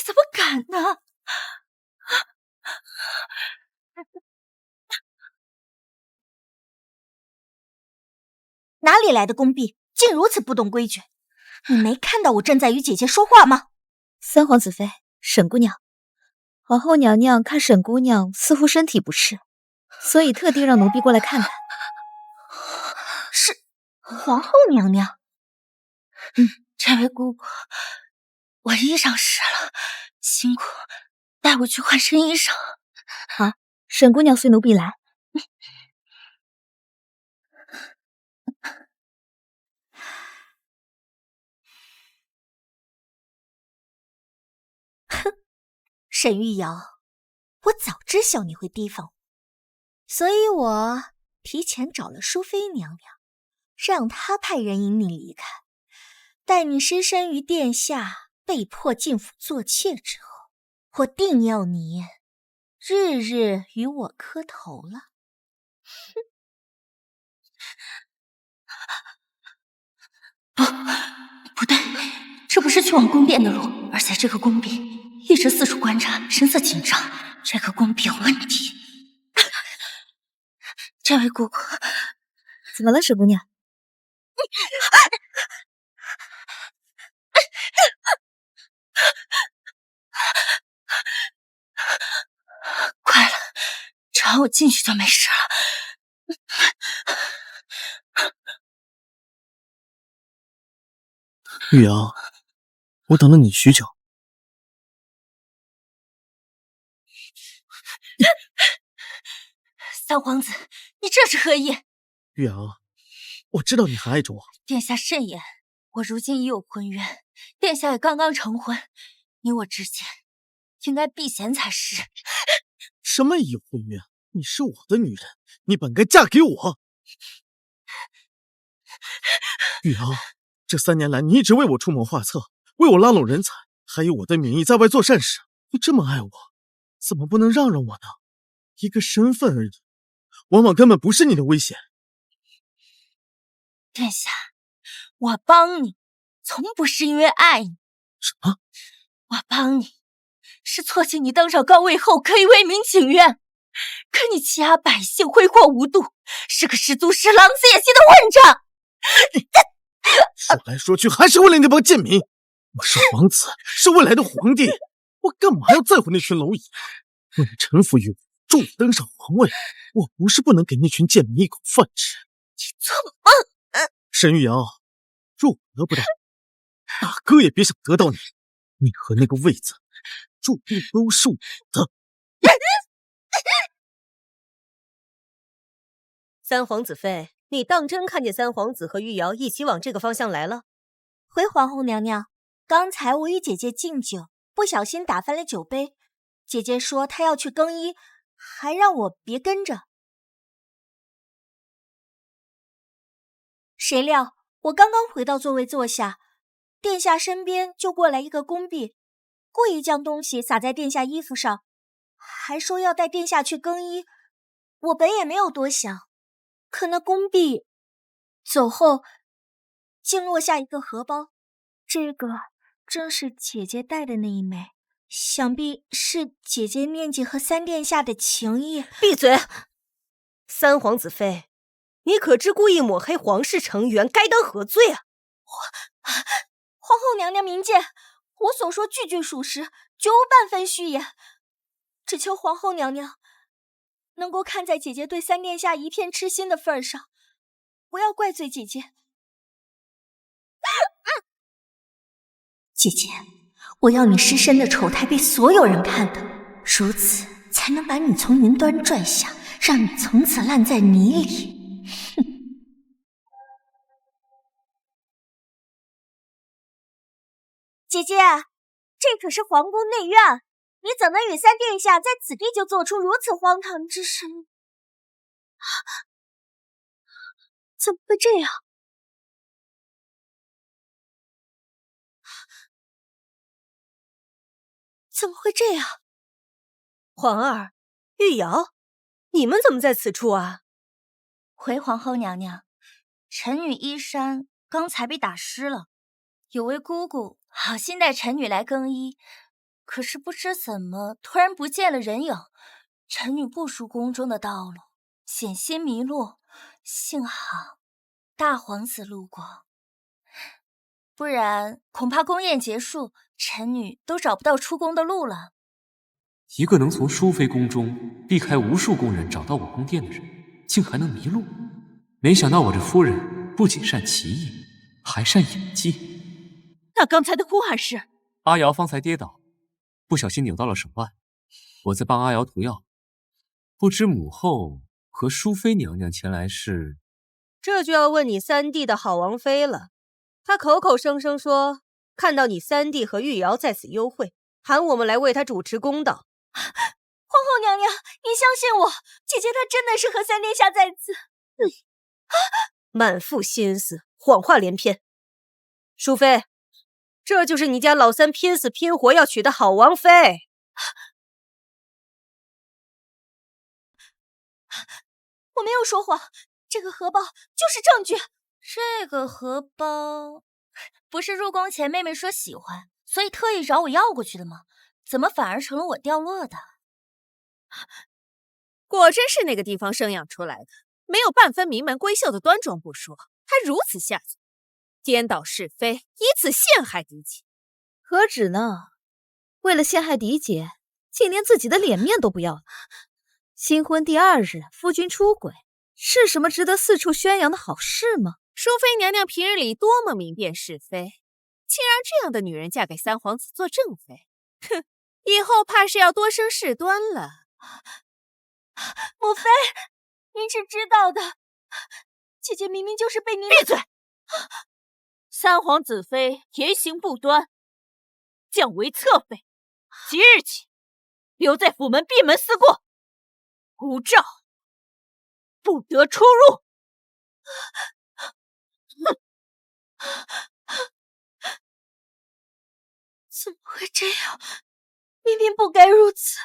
怎么敢呢？哪里来的宫婢，竟如此不懂规矩？你没看到我正在与姐姐说话吗？三皇子妃，沈姑娘，皇后娘娘看沈姑娘似乎身体不适，所以特地让奴婢过来看看。是皇后娘娘。这位姑姑，我衣裳湿了，辛苦带我去换身衣裳。好，沈姑娘随奴婢来。沈玉瑶，我早知晓你会提防我，所以我提前找了淑妃娘娘，让她派人引你离开。待你失身于殿下，被迫进府做妾之后，我定要你日日与我磕头了。不对，这不是去往宫殿的路，而且这个宫婢一直四处观察，神色紧张，这个宫婢有问题。这位姑姑，怎么了，沈姑娘？快了，只要我进去就没事了。玉瑶，我等了你许久。三皇子，你这是何意？玉瑶，我知道你还爱着我。殿下慎言，我如今已有婚约，殿下也刚刚成婚，你我之间应该避嫌才是。什么已有婚约？你是我的女人，你本该嫁给我。玉瑶，这3年来你一直为我出谋划策，为我拉拢人才，还以我的名义在外做善事。你这么爱我，怎么不能让我呢？一个身份而已，往往根本不是你的危险。殿下，我帮你，从不是因为爱你。什么？我帮你，是错信你登上高位后可以为民请愿，可你欺压百姓，挥霍无度，是个十足是狼子野心的混账。说来说去还是为了那帮贱民。我是皇子，是未来的皇帝，我干嘛要在乎那群蝼蚁？为了臣服于我，助我登上皇位，我不是不能给那群贱民一口饭吃。你做梦！沈玉瑶，若我得不到，大哥也别想得到你。你和那个位子，注定都是我的。三皇子妃，你当真看见三皇子和玉瑶一起往这个方向来了？回皇后娘娘，刚才我与姐姐敬酒，不小心打翻了酒杯。姐姐说她要去更衣，还让我别跟着。谁料我刚刚回到座位坐下，殿下身边就过来一个宫婢，故意将东西洒在殿下衣服上，还说要带殿下去更衣。我本也没有多想，可那宫婢走后竟落下一个荷包，这个正是姐姐带的那一枚，想必是姐姐念及和三殿下的情谊。闭嘴！三皇子妃，你可知故意抹黑皇室成员，该当何罪啊？皇后娘娘明鉴，我所说句句属实，绝无半分虚言。只求皇后娘娘能够看在姐姐对三殿下一片痴心的份上，不要怪罪姐姐。姐姐，我要你失身的丑态被所有人看到，如此才能把你从云端拽下，让你从此烂在泥里。姐姐，这可是皇宫内院，你怎能与三殿下在此地就做出如此荒唐之事？怎么会这样？怎么会这样？皇儿、玉瑶，你们怎么在此处啊？回皇后娘娘，臣与依山刚才被打湿了。有位姑姑好心带臣女来更衣，可是不知怎么突然不见了人影。臣女不熟宫中的道路，险些迷路，幸好大皇子路过，不然恐怕宫宴结束，臣女都找不到出宫的路了。一个能从淑妃宫中避开无数宫人找到我宫殿的人，竟还能迷路。没想到我这夫人不仅善棋艺，还善演技。那刚才的呼喊是？阿瑶方才跌倒，不小心扭到了手腕，我在帮阿瑶涂药。不知母后和淑妃娘娘前来是？这就要问你三弟的好王妃了。他口口声声说看到你三弟和玉瑶在此幽会，喊我们来为他主持公道。皇后娘娘，您相信我，姐姐她真的是和三殿下在此。满腹心思，谎话连篇。淑妃，这就是你家老三拼死拼活要娶的好王妃。我没有说谎，这个荷包就是证据。这个荷包不是入宫前妹妹说喜欢，所以特意找我要过去的吗？怎么反而成了我掉落的？果真是那个地方生养出来的，没有半分名门闺秀的端庄不说，还如此下作，颠倒是非，以此陷害嫡姐。何止呢？为了陷害嫡姐，竟连自己的脸面都不要了。新婚第2日，夫君出轨，是什么值得四处宣扬的好事吗？淑妃娘娘平日里多么明辨是非，竟让这样的女人嫁给三皇子做正妃，哼，以后怕是要多生事端了。母妃，您是知道的，姐姐明明就是被您……闭嘴！三皇子妃言行不端，降为侧妃，即日起留在府门闭门思过，无诏，不得出入。怎么会这样？明明不该如此。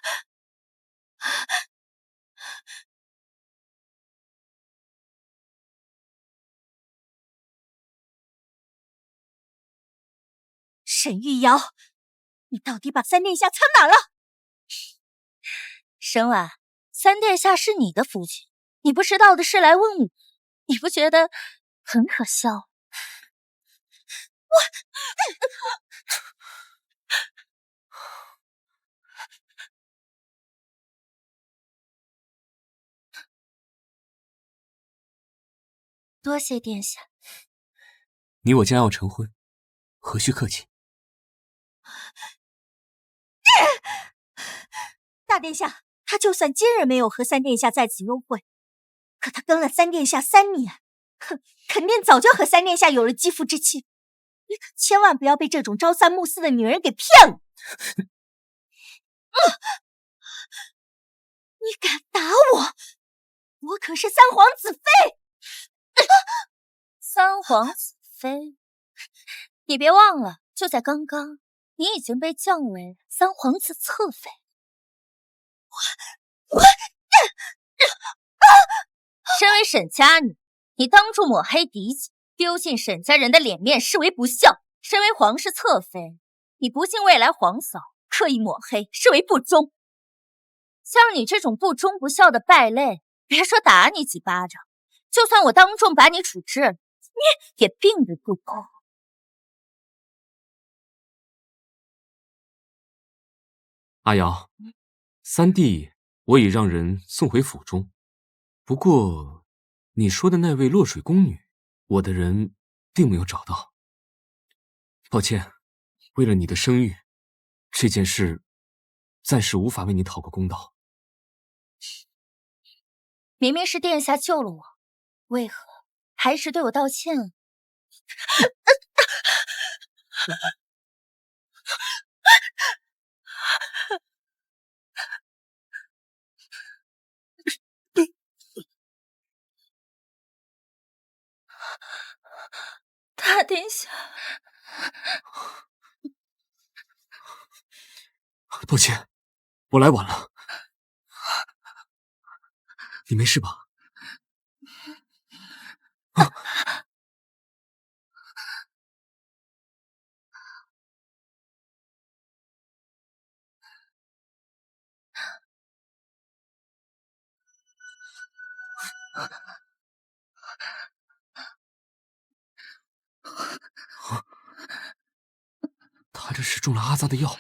沈玉瑶，你到底把三殿下藏哪了？沈婉，三殿下是你的夫君，你不知道的事来问我，你不觉得很可笑？多谢殿下。你我将要成婚，何须客气？大殿下，他就算今日没有和三殿下在此幽会，可他跟了三殿下3年，哼，肯定早就和三殿下有了肌肤之亲。你可千万不要被这种朝三暮四的女人给骗了。你敢打我？我可是三皇子妃。三皇子妃，你别忘了，就在刚刚，你已经被降为三皇子侧妃。身为沈家女，你当众抹黑嫡子，丢尽沈家人的脸面，视为不孝。身为皇室侧妃，你不敬未来皇嫂，刻意抹黑，视为不忠。像你这种不忠不孝的败类，别说打你几巴掌，就算我当众把你处置了，你也并不不公。阿瑶，三弟我已让人送回府中，不过你说的那位落水宫女，我的人并没有找到。抱歉，为了你的声誉，这件事暂时无法为你讨个公道。明明是殿下救了我，为何还是对我道歉？大殿下，抱歉，我来晚了。你没事吧？他这是中了阿扎的药。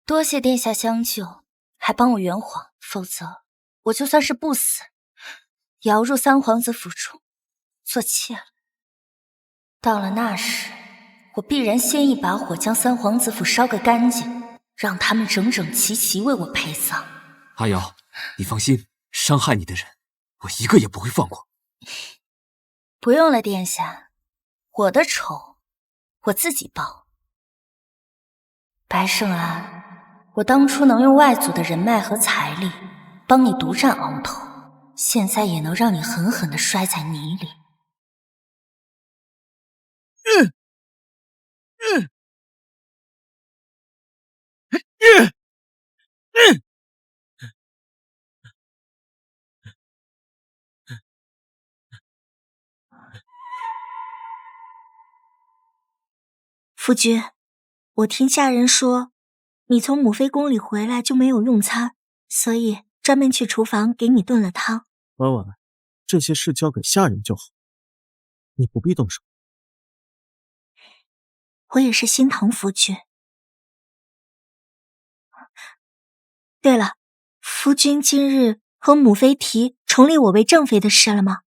多谢殿下相救，还帮我圆谎，否则我就算是不死，也要入三皇子府中做妾了。到了那时，我必然先一把火将三皇子府烧个干净，让他们整整齐齐为我陪葬。阿瑶，你放心，伤害你的人，我一个也不会放过。不用了，殿下，我的仇我自己报。白胜安，我当初能用外祖的人脉和财力帮你独占鳌头，现在也能让你狠狠地摔在泥里。夫君，我听下人说，你从母妃宫里回来就没有用餐，所以专门去厨房给你炖了汤。婉婉，这些事交给下人就好，你不必动手。我也是心疼夫君。对了，夫君今日和母妃提重立我为正妃的事了吗？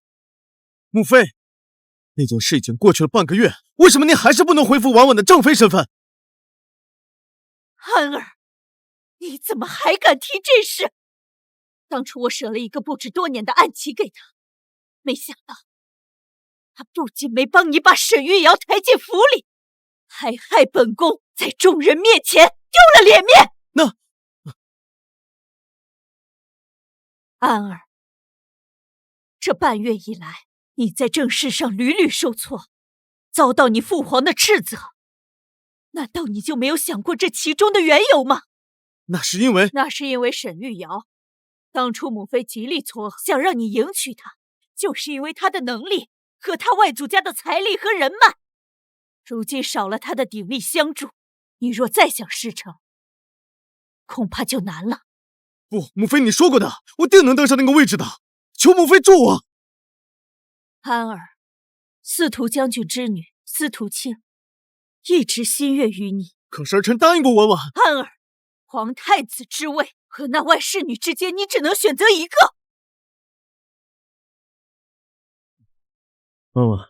母妃，那件事已经过去了半个月，为什么你还是不能恢复婉婉的正妃身份？安儿，你怎么还敢提这事？当初我舍了一个不知多年的暗棋给他，没想到他不仅没帮你把沈玉瑶抬进府里，还害本宫在众人面前丢了脸面。安儿，这半月以来，你在政事上屡屡受挫，遭到你父皇的斥责，难道你就没有想过这其中的缘由吗？那是因为沈玉瑶，当初母妃极力撮合，想让你迎娶她，就是因为她的能力和她外祖家的财力和人脉。如今少了她的鼎力相助，你若再想事成，恐怕就难了。不，母妃你说过的，我定能登上那个位置的，求母妃助我。安儿，司徒将军之女司徒卿一直心悦于你，可是儿臣答应过婉婉。安儿，皇太子之位和那外侍女之间，你只能选择一个。婉婉，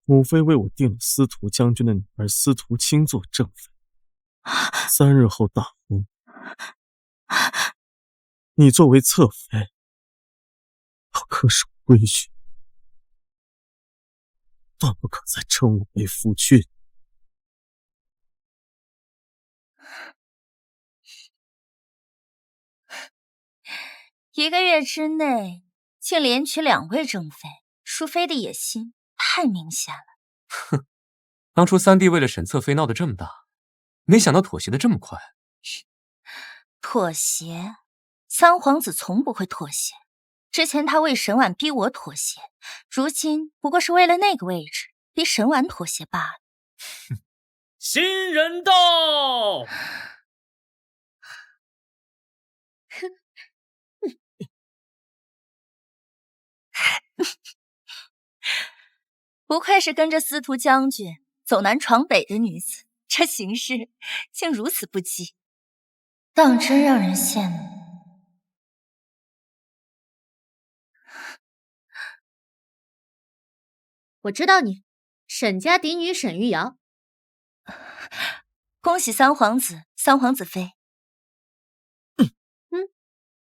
母妃为我定了司徒将军的女儿司徒卿做正妃，3日后大婚。你作为侧妃，要恪守规矩，断不可再称我为夫君。1个月之内竟连娶2位正妃，淑妃的野心太明显了。哼，当初三弟为了沈侧妃闹得这么大，没想到妥协的这么快。妥协？三皇子从不会妥协。之前他为沈婉逼我妥协，如今不过是为了那个位置逼沈婉妥协罢了。新人到！不愧是跟着司徒将军走南闯北的女子，这行事竟如此不羁，当真让人羡慕。我知道你，沈家嫡女沈玉瑶。恭喜三皇子、三皇子妃。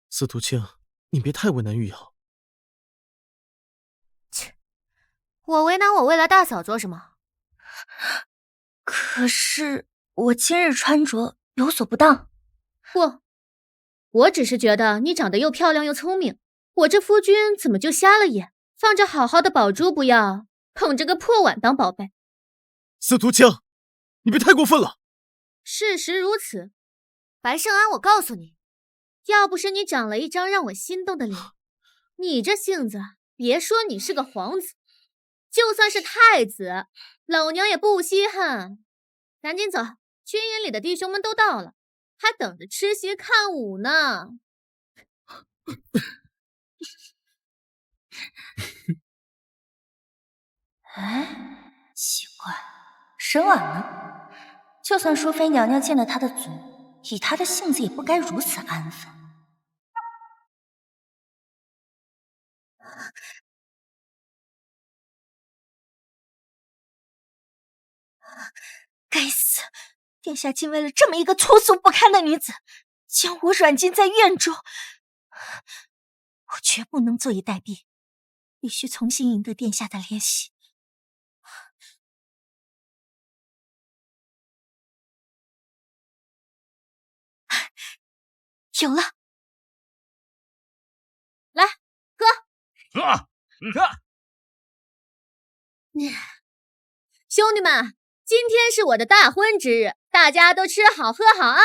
司徒卿，你别太为难玉瑶。切，我为难我未来大嫂做什么？可是我今日穿着有所不当。不，我只是觉得你长得又漂亮又聪明，我这夫君怎么就瞎了眼，放着好好的宝珠不要，捧着个破碗当宝贝。司徒卿，你别太过分了。事实如此，白胜安，我告诉你，要不是你长了一张让我心动的脸，你这性子，别说你是个皇子，就算是太子，老娘也不稀罕。赶紧走，军营里的弟兄们都到了，还等着吃席看舞呢。哎，奇怪，沈婉呢？就算淑妃娘娘见了她的祖母，以她的性子也不该如此安分。该死！殿下竟为了这么一个粗俗不堪的女子，将我软禁在院中。我绝不能坐以待毙，必须重新赢得殿下的怜惜。有了，来喝，喝。兄弟们，今天是我的大婚之日，大家都吃好喝好啊！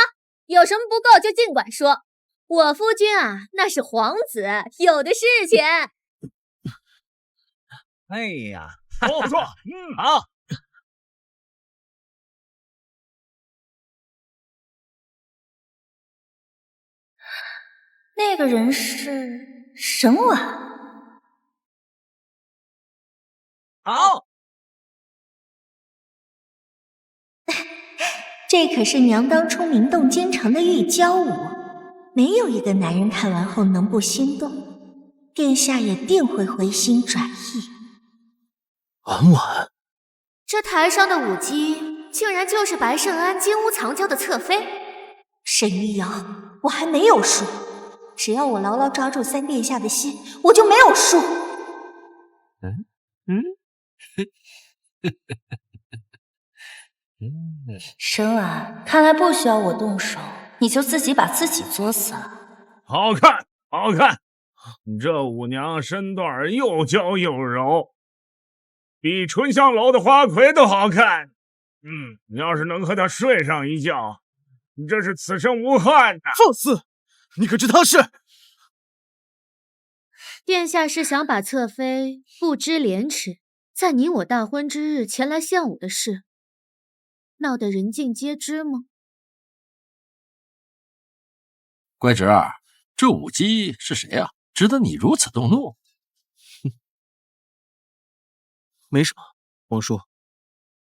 有什么不够就尽管说，我夫君啊，那是皇子，有的是钱。哎呀，坐坐，好。那个人是沈婉。好，这可是娘当初名动京城的玉娇舞，没有一个男人看完后能不心动，殿下也定会回心转意。婉婉，这台上的舞姬竟然就是白胜安金屋藏娇的侧妃。沈玉瑶，我还没有输，只要我牢牢抓住三殿下的心，我就没有输。沈婉，看来不需要我动手，你就自己把自己作死了。好看，好看！这舞娘身段又娇又柔，比醇香楼的花魁都好看。你要是能和她睡上一觉，你这是此生无憾呐！放肆！你可知他是？殿下是想把侧妃不知廉耻，在你我大婚之日前来献舞的事，闹得人尽皆知吗？乖侄儿，这舞姬是谁啊？值得你如此动怒？没什么，王叔，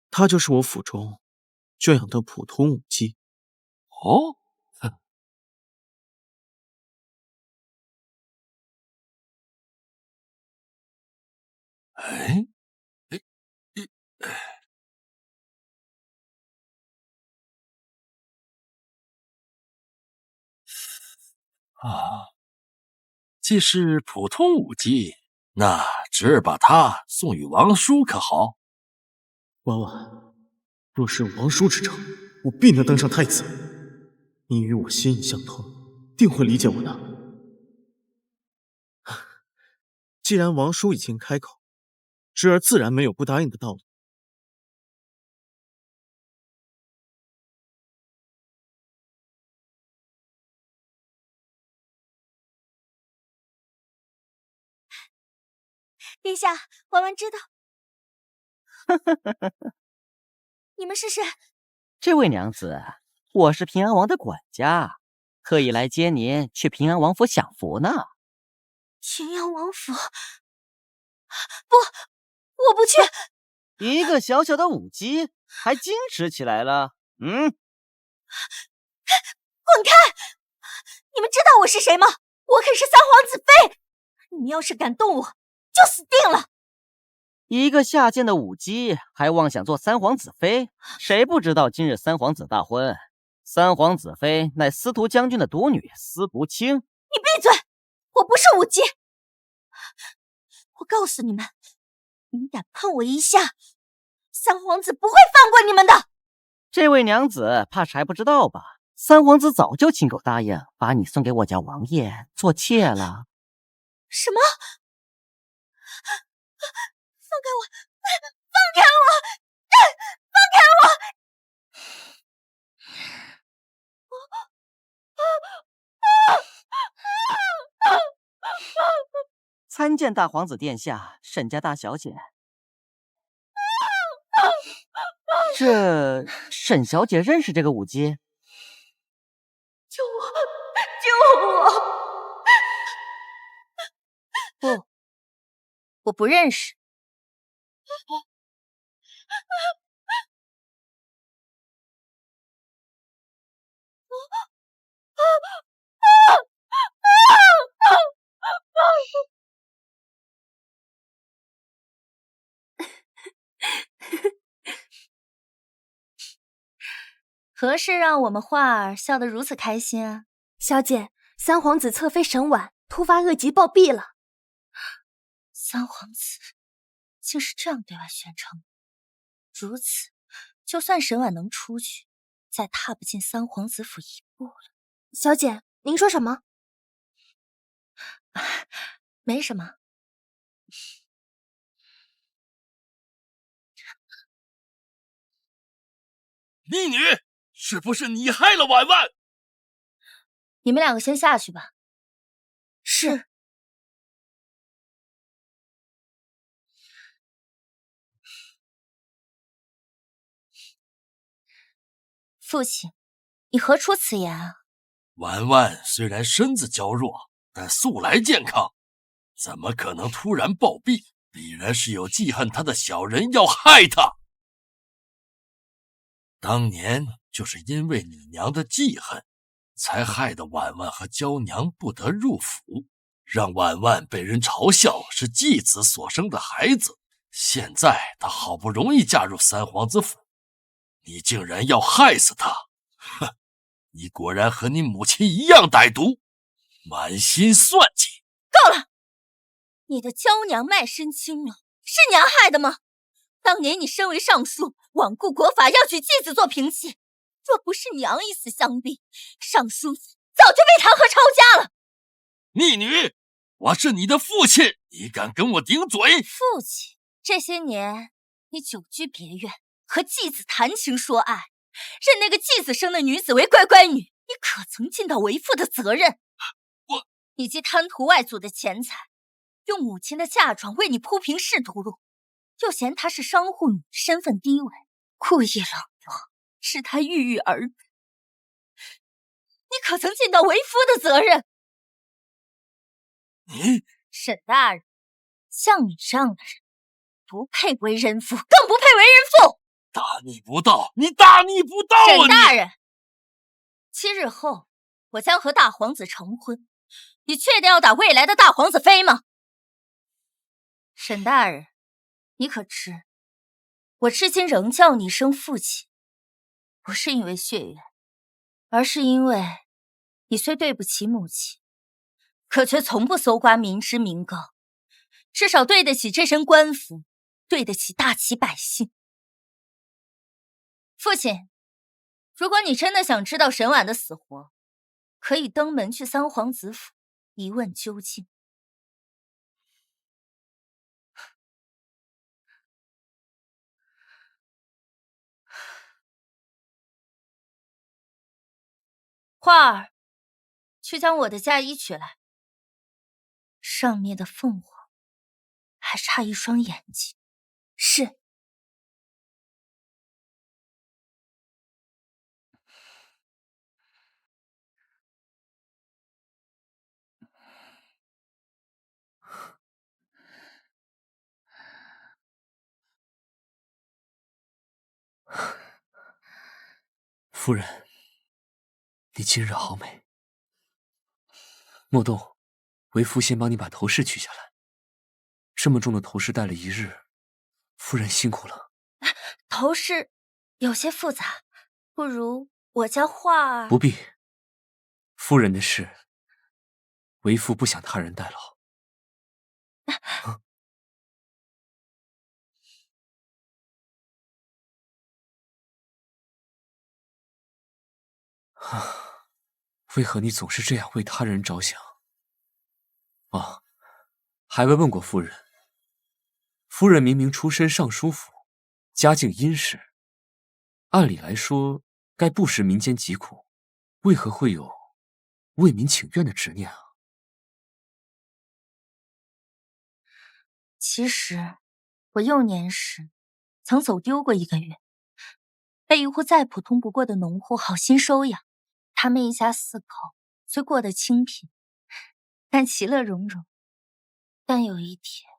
她就是我府中圈养的普通舞姬。哦。既是普通舞姬，那侄儿把她送与王叔可好？婉婉，若是王叔之诚，我必能登上太子。你与我心意相通，定会理解我的。既然王叔已经开口，侄儿自然没有不答应的道理。殿下，婉婉知道。你们是谁？这位娘子，我是平安王的管家，特意来接您去平安王府享福呢。平安王府？不，我不去。一个小小的舞姬，还矜持起来了？滚开！你们知道我是谁吗？我可是三皇子妃！你们要是敢动我，就死定了！一个下贱的舞姬，还妄想做三皇子妃？谁不知道今日三皇子大婚？三皇子妃乃司徒将军的独女，司不清。你闭嘴！我不是舞姬。我告诉你们，你们敢碰我一下，三皇子不会放过你们的。这位娘子怕是还不知道吧？三皇子早就亲口答应把你送给我家王爷做妾了。什么？放开我！放开我！放开我！参见大皇子殿下，沈家大小姐。这沈小姐认识这个舞姬？救我！救我！不，我不认识。何事让我们花儿笑得如此开心啊？小姐，三皇子侧妃沈婉突发恶疾暴毙了。三皇子竟是这样对外宣称，如此，就算沈婉能出去，再踏不进三皇子府一步了。小姐，您说什么？没什么。逆女，是不是你害了婉婉？你们两个先下去吧。是。父亲，你何出此言啊？婉婉虽然身子娇弱，但素来健康，怎么可能突然暴毙？必然是有记恨她的小人要害她。当年就是因为你娘的记恨，才害得婉婉和娇娘不得入府，让婉婉被人嘲笑是继子所生的孩子。现在她好不容易嫁入三皇子府，你竟然要害死她！哼，你果然和你母亲一样歹毒，满心算计。够了！你的娇娘卖身青楼，是娘害的吗？当年你身为尚书，罔顾国法，要娶继子做平妻，若不是娘以死相逼，尚书早就被弹劾抄家了。逆女，我是你的父亲，你敢跟我顶嘴？父亲，这些年你久居别院，和继子谈情说爱，认那个继子生的女子为乖乖女，你可曾尽到为父的责任？你既贪图外祖的钱财，用母亲的嫁妆为你铺平仕途路，又嫌她是商户女，身份低微，故意冷落，使她郁郁而终。你可曾尽到为夫的责任？你沈大人，像你这样的人，不配为人夫，更不配为人父。大逆不道！你大逆不道啊！沈大人，7日后我将和大皇子成婚，你确定要打未来的大皇子妃吗？沈大人，你可知，我至今仍叫你一声父亲，不是因为血缘，而是因为你虽对不起母亲，可却从不搜刮民脂民膏，至少对得起这身官服，对得起大齐百姓。父亲，如果你真的想知道沈婉的死活，可以登门去三皇子府一问究竟。花儿，去将我的嫁衣取来。上面的凤凰还差一双眼睛。是。夫人，你今日好美。莫动，为夫先帮你把头饰取下来。这么重的头饰戴了一日，夫人辛苦了。头饰有些复杂，不如我将花儿……不必，夫人的事，为夫不想他人代劳。为何你总是这样为他人着想？啊，还未问过夫人。夫人明明出身尚书府，家境殷实，按理来说该不食民间疾苦，为何会有为民请愿的执念啊？其实我幼年时曾走丢过1个月，被一户再普通不过的农户好心收养，他们一家4口虽过得清贫，但其乐融融。但有一天，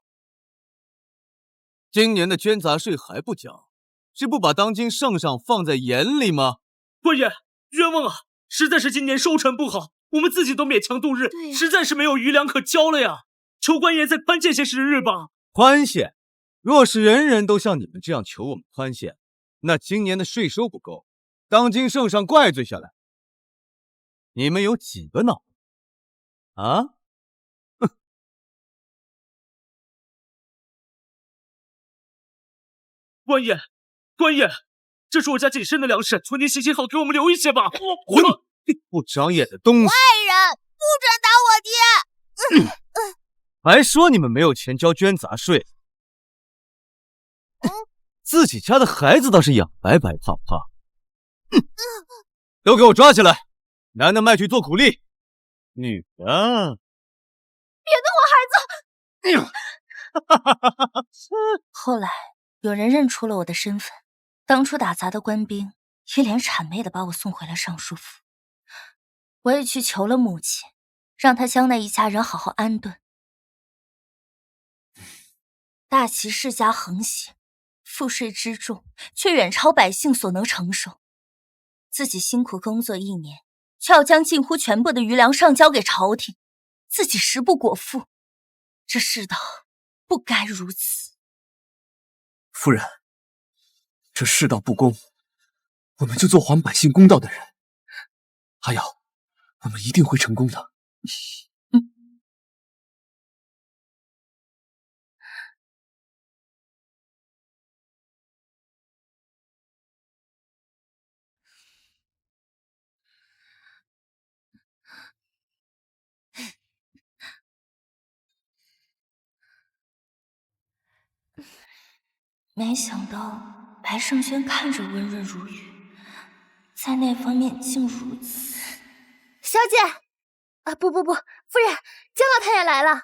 今年的捐杂税还不缴，是不把当今圣上放在眼里吗？官爷，冤枉啊！实在是今年收成不好，我们自己都勉强度日，实在是没有余粮可交了呀！求官爷再宽限些时日吧。宽限？若是人人都像你们这样求我们宽限，那今年的税收不够，当今圣上怪罪下来，你们有几个脑啊？哼！官爷，官爷，这是我家仅剩的粮食，求您行行好，给我们留一些吧。混！不长眼的东西！坏人，不准打我爹！还说你们没有钱交捐杂税，自己家的孩子倒是养白白胖胖。都给我抓起来，男的卖去做苦力，女的……别动我孩子！后来有人认出了我的身份，当初打杂的官兵一脸谄媚地把我送回了尚书府。我也去求了母亲，让她将那一家人好好安顿。大齐世家横行，赋税之重却远超百姓所能承受。自己辛苦工作1年，却要将近乎全部的余粮上交给朝廷，自己食不果腹。这世道不该如此。夫人，这世道不公，我们就做还百姓公道的人。阿瑶，我们一定会成功的。没想到白胜轩看着温润如玉，在那方面竟如此。小姐，不，夫人，江老太爷来了。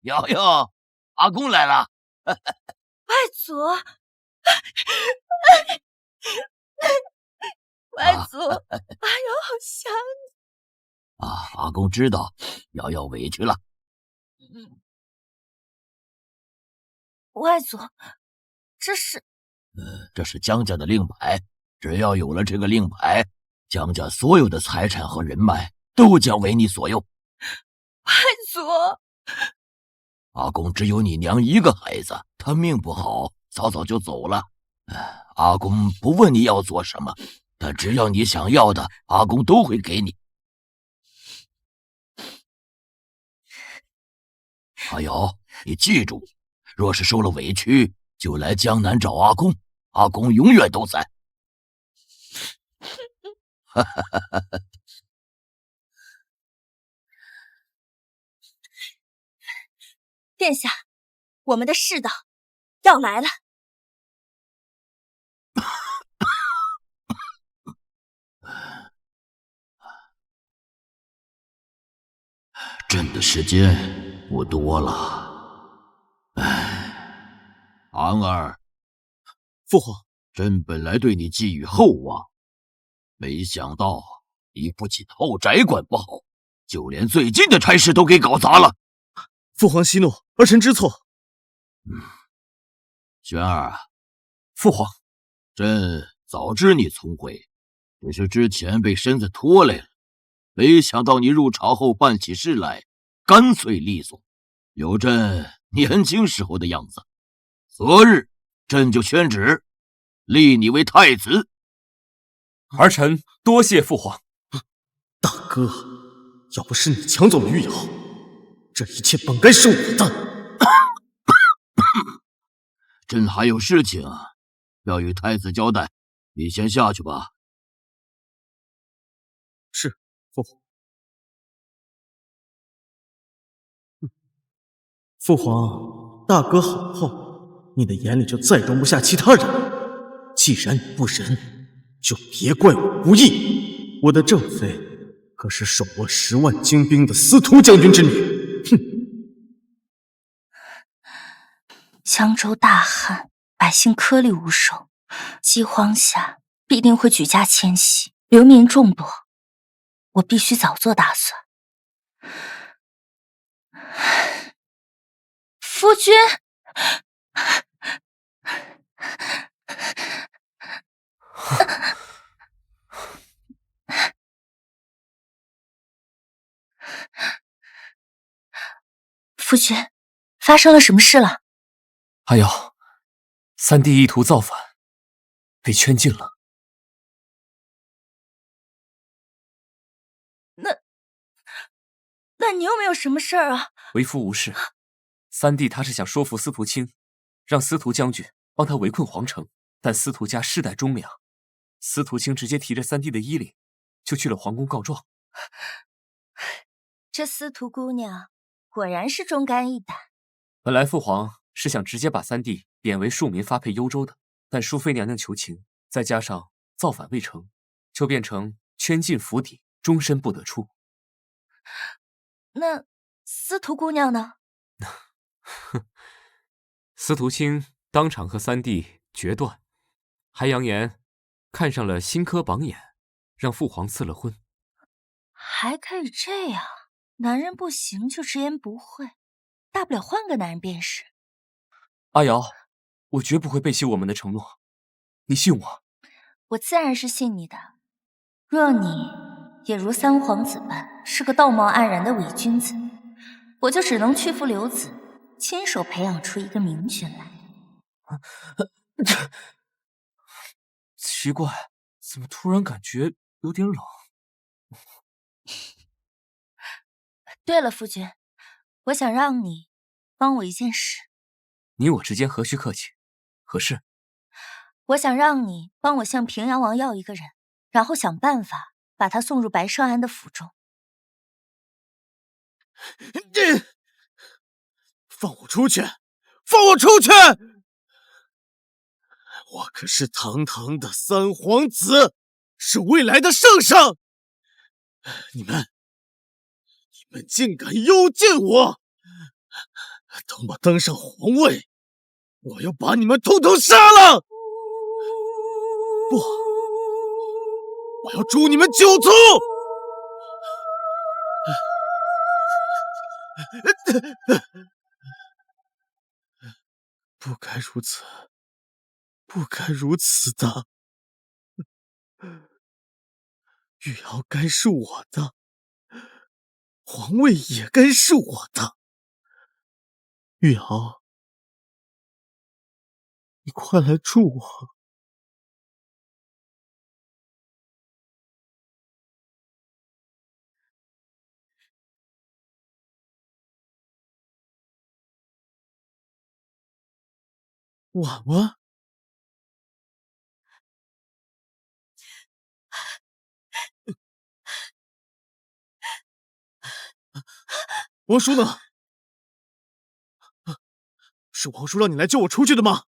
瑶瑶，阿公来了。外祖，外祖，阿瑶好想你。阿公知道瑶瑶委屈了。外祖，这是……这是江家的令牌，只要有了这个令牌，江家所有的财产和人脉都将为你所有。外祖，阿公只有你娘一个孩子，她命不好，早早就走了。阿公不问你要做什么，但只要你想要的，阿公都会给你。阿瑶，你记住，若是受了委屈，就来江南找阿公，阿公永远都在。殿下，我们的世道要来了。朕的时间不多了。安儿，父皇，朕本来对你寄予厚望，没想到你不仅后宅管不好，就连最近的差事都给搞砸了。父皇息怒，儿臣知错。轩儿，父皇，朕早知你聪慧，只是之前被身子拖累了，没想到你入朝后办起事来干脆利索，有朕年轻时候的样子。择日朕就宣旨，立你为太子。儿臣多谢父皇。大哥，要不是你抢走了玉瑶，这一切本该是我的。朕还有事情要与太子交代，你先下去吧。是，父皇。父皇，大哥好后，你的眼里就再容不下其他人。既然你不仁，就别怪我不义。我的正妃可是手握10万精兵的司徒将军之女。哼！江州大旱，百姓颗粒无收，饥荒下必定会举家迁徙。流民众多，我必须早做打算。夫君，夫君，发生了什么事了？阿瑶，三弟意图造反，被圈禁了。那你又没有什么事儿啊？为夫无事。三弟他是想说服司徒卿，让司徒将军帮他围困皇城，但司徒家世代忠良，司徒卿直接提着三弟的衣领，就去了皇宫告状。这司徒姑娘果然是忠肝义胆。本来父皇是想直接把三弟贬为庶民发配幽州的，但淑妃娘娘求情，再加上造反未成，就变成圈禁府邸，终身不得出。那司徒姑娘呢？司徒卿当场和三弟决断，还扬言看上了新科榜眼，让父皇赐了婚。还可以这样？男人不行就直言不讳，大不了换个男人便是。阿瑶，我绝不会背弃我们的承诺，你信我。我自然是信你的。若你也如三皇子般是个道貌岸然的伪君子，我就只能屈服刘子，亲手培养出一个明君来。奇怪，怎么突然感觉有点冷？对了，夫君，我想让你帮我一件事。你我之间何须客气？何事？我想让你帮我向平阳王要一个人，然后想办法把他送入白胜安的府中。放我出去！放我出去！我可是堂堂的三皇子，是未来的圣上。你们竟敢幽禁我！等我登上皇位，我要把你们统统杀了！不，我要诛你们九族！不该如此，不该如此的。玉瑶该是我的，皇位也该是我的。玉瑶，你快来助我！婉婉，王叔呢？是王叔让你来救我出去的吗？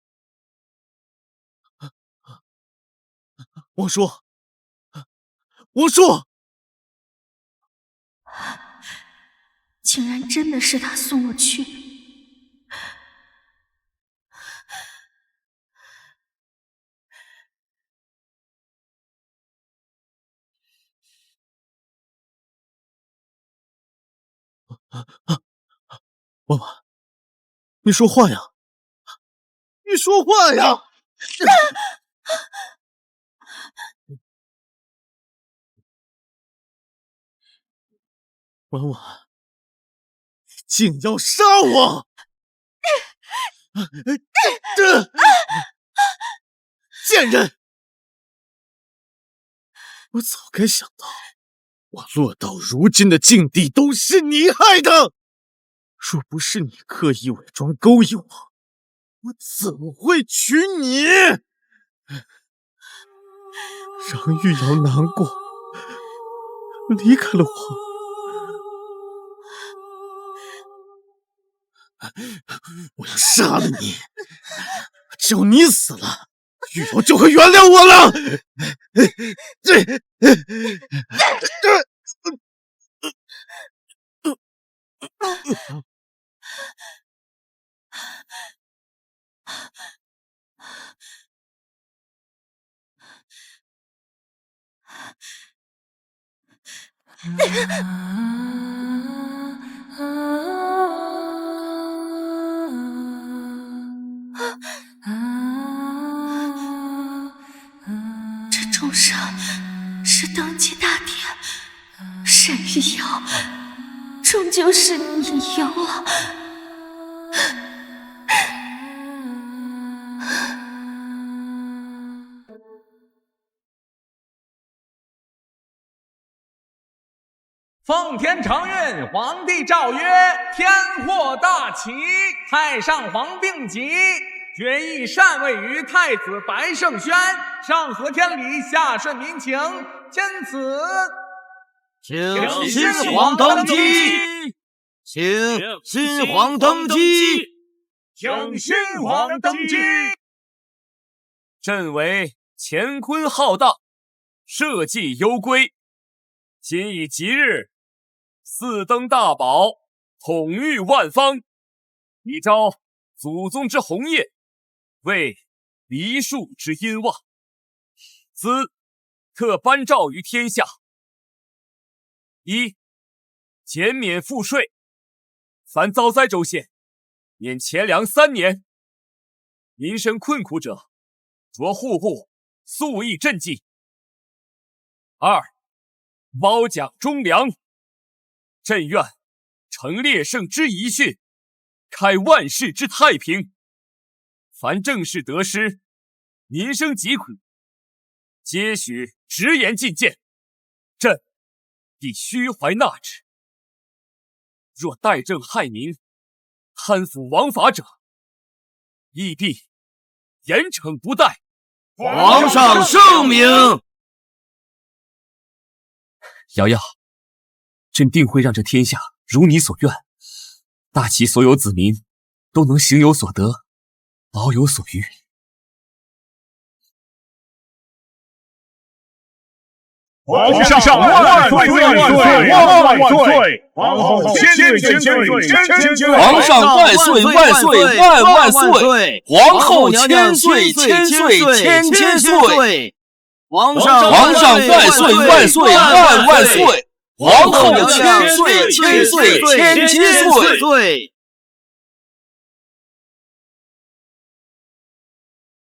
王叔，王叔，竟然真的是他送我去。婉婉，你说话呀！你说话呀！婉婉，你竟要杀我！贱人！我早该想到，我落到如今的境地都是你害的。若不是你刻意伪装勾引我，我怎会娶你？让玉瑶难过，离开了我。我要杀了你！只要你死了，玉瑶就会原谅我了。这重伤是当今大典，沈玉瑶，终究是你赢了。奉天承运，皇帝诏曰：天祸大起，太上皇病急，决意禅位于太子白胜轩，上合天理，下顺民情，钦此。请新皇登基，请新皇登基，请新皇登基。朕为乾坤浩荡，社稷攸归，今以吉日，四登大宝，统御万方，以昭祖宗之鸿业，为梨树之荫望。兹特颁诏于天下：一、减免赋税，凡遭灾州县免钱粮3年，民生困苦者，着户户速役赈济。二、褒奖忠良，朕愿承烈圣之遗训，开万世之太平。凡政事得失，民生疾苦，皆许直言进谏，朕必虚怀纳之。若代政害民、贪腐枉法者，亦必严惩不贷。皇上圣明。瑶瑶，朕定会让这天下如你所愿，大齐所有子民都能行有所得，老有所余。皇上万岁万岁万岁！皇后千岁千岁千岁！皇上万岁万岁万万岁！皇后千岁千岁千岁！皇上万岁万岁万万岁！皇后千岁千岁千岁！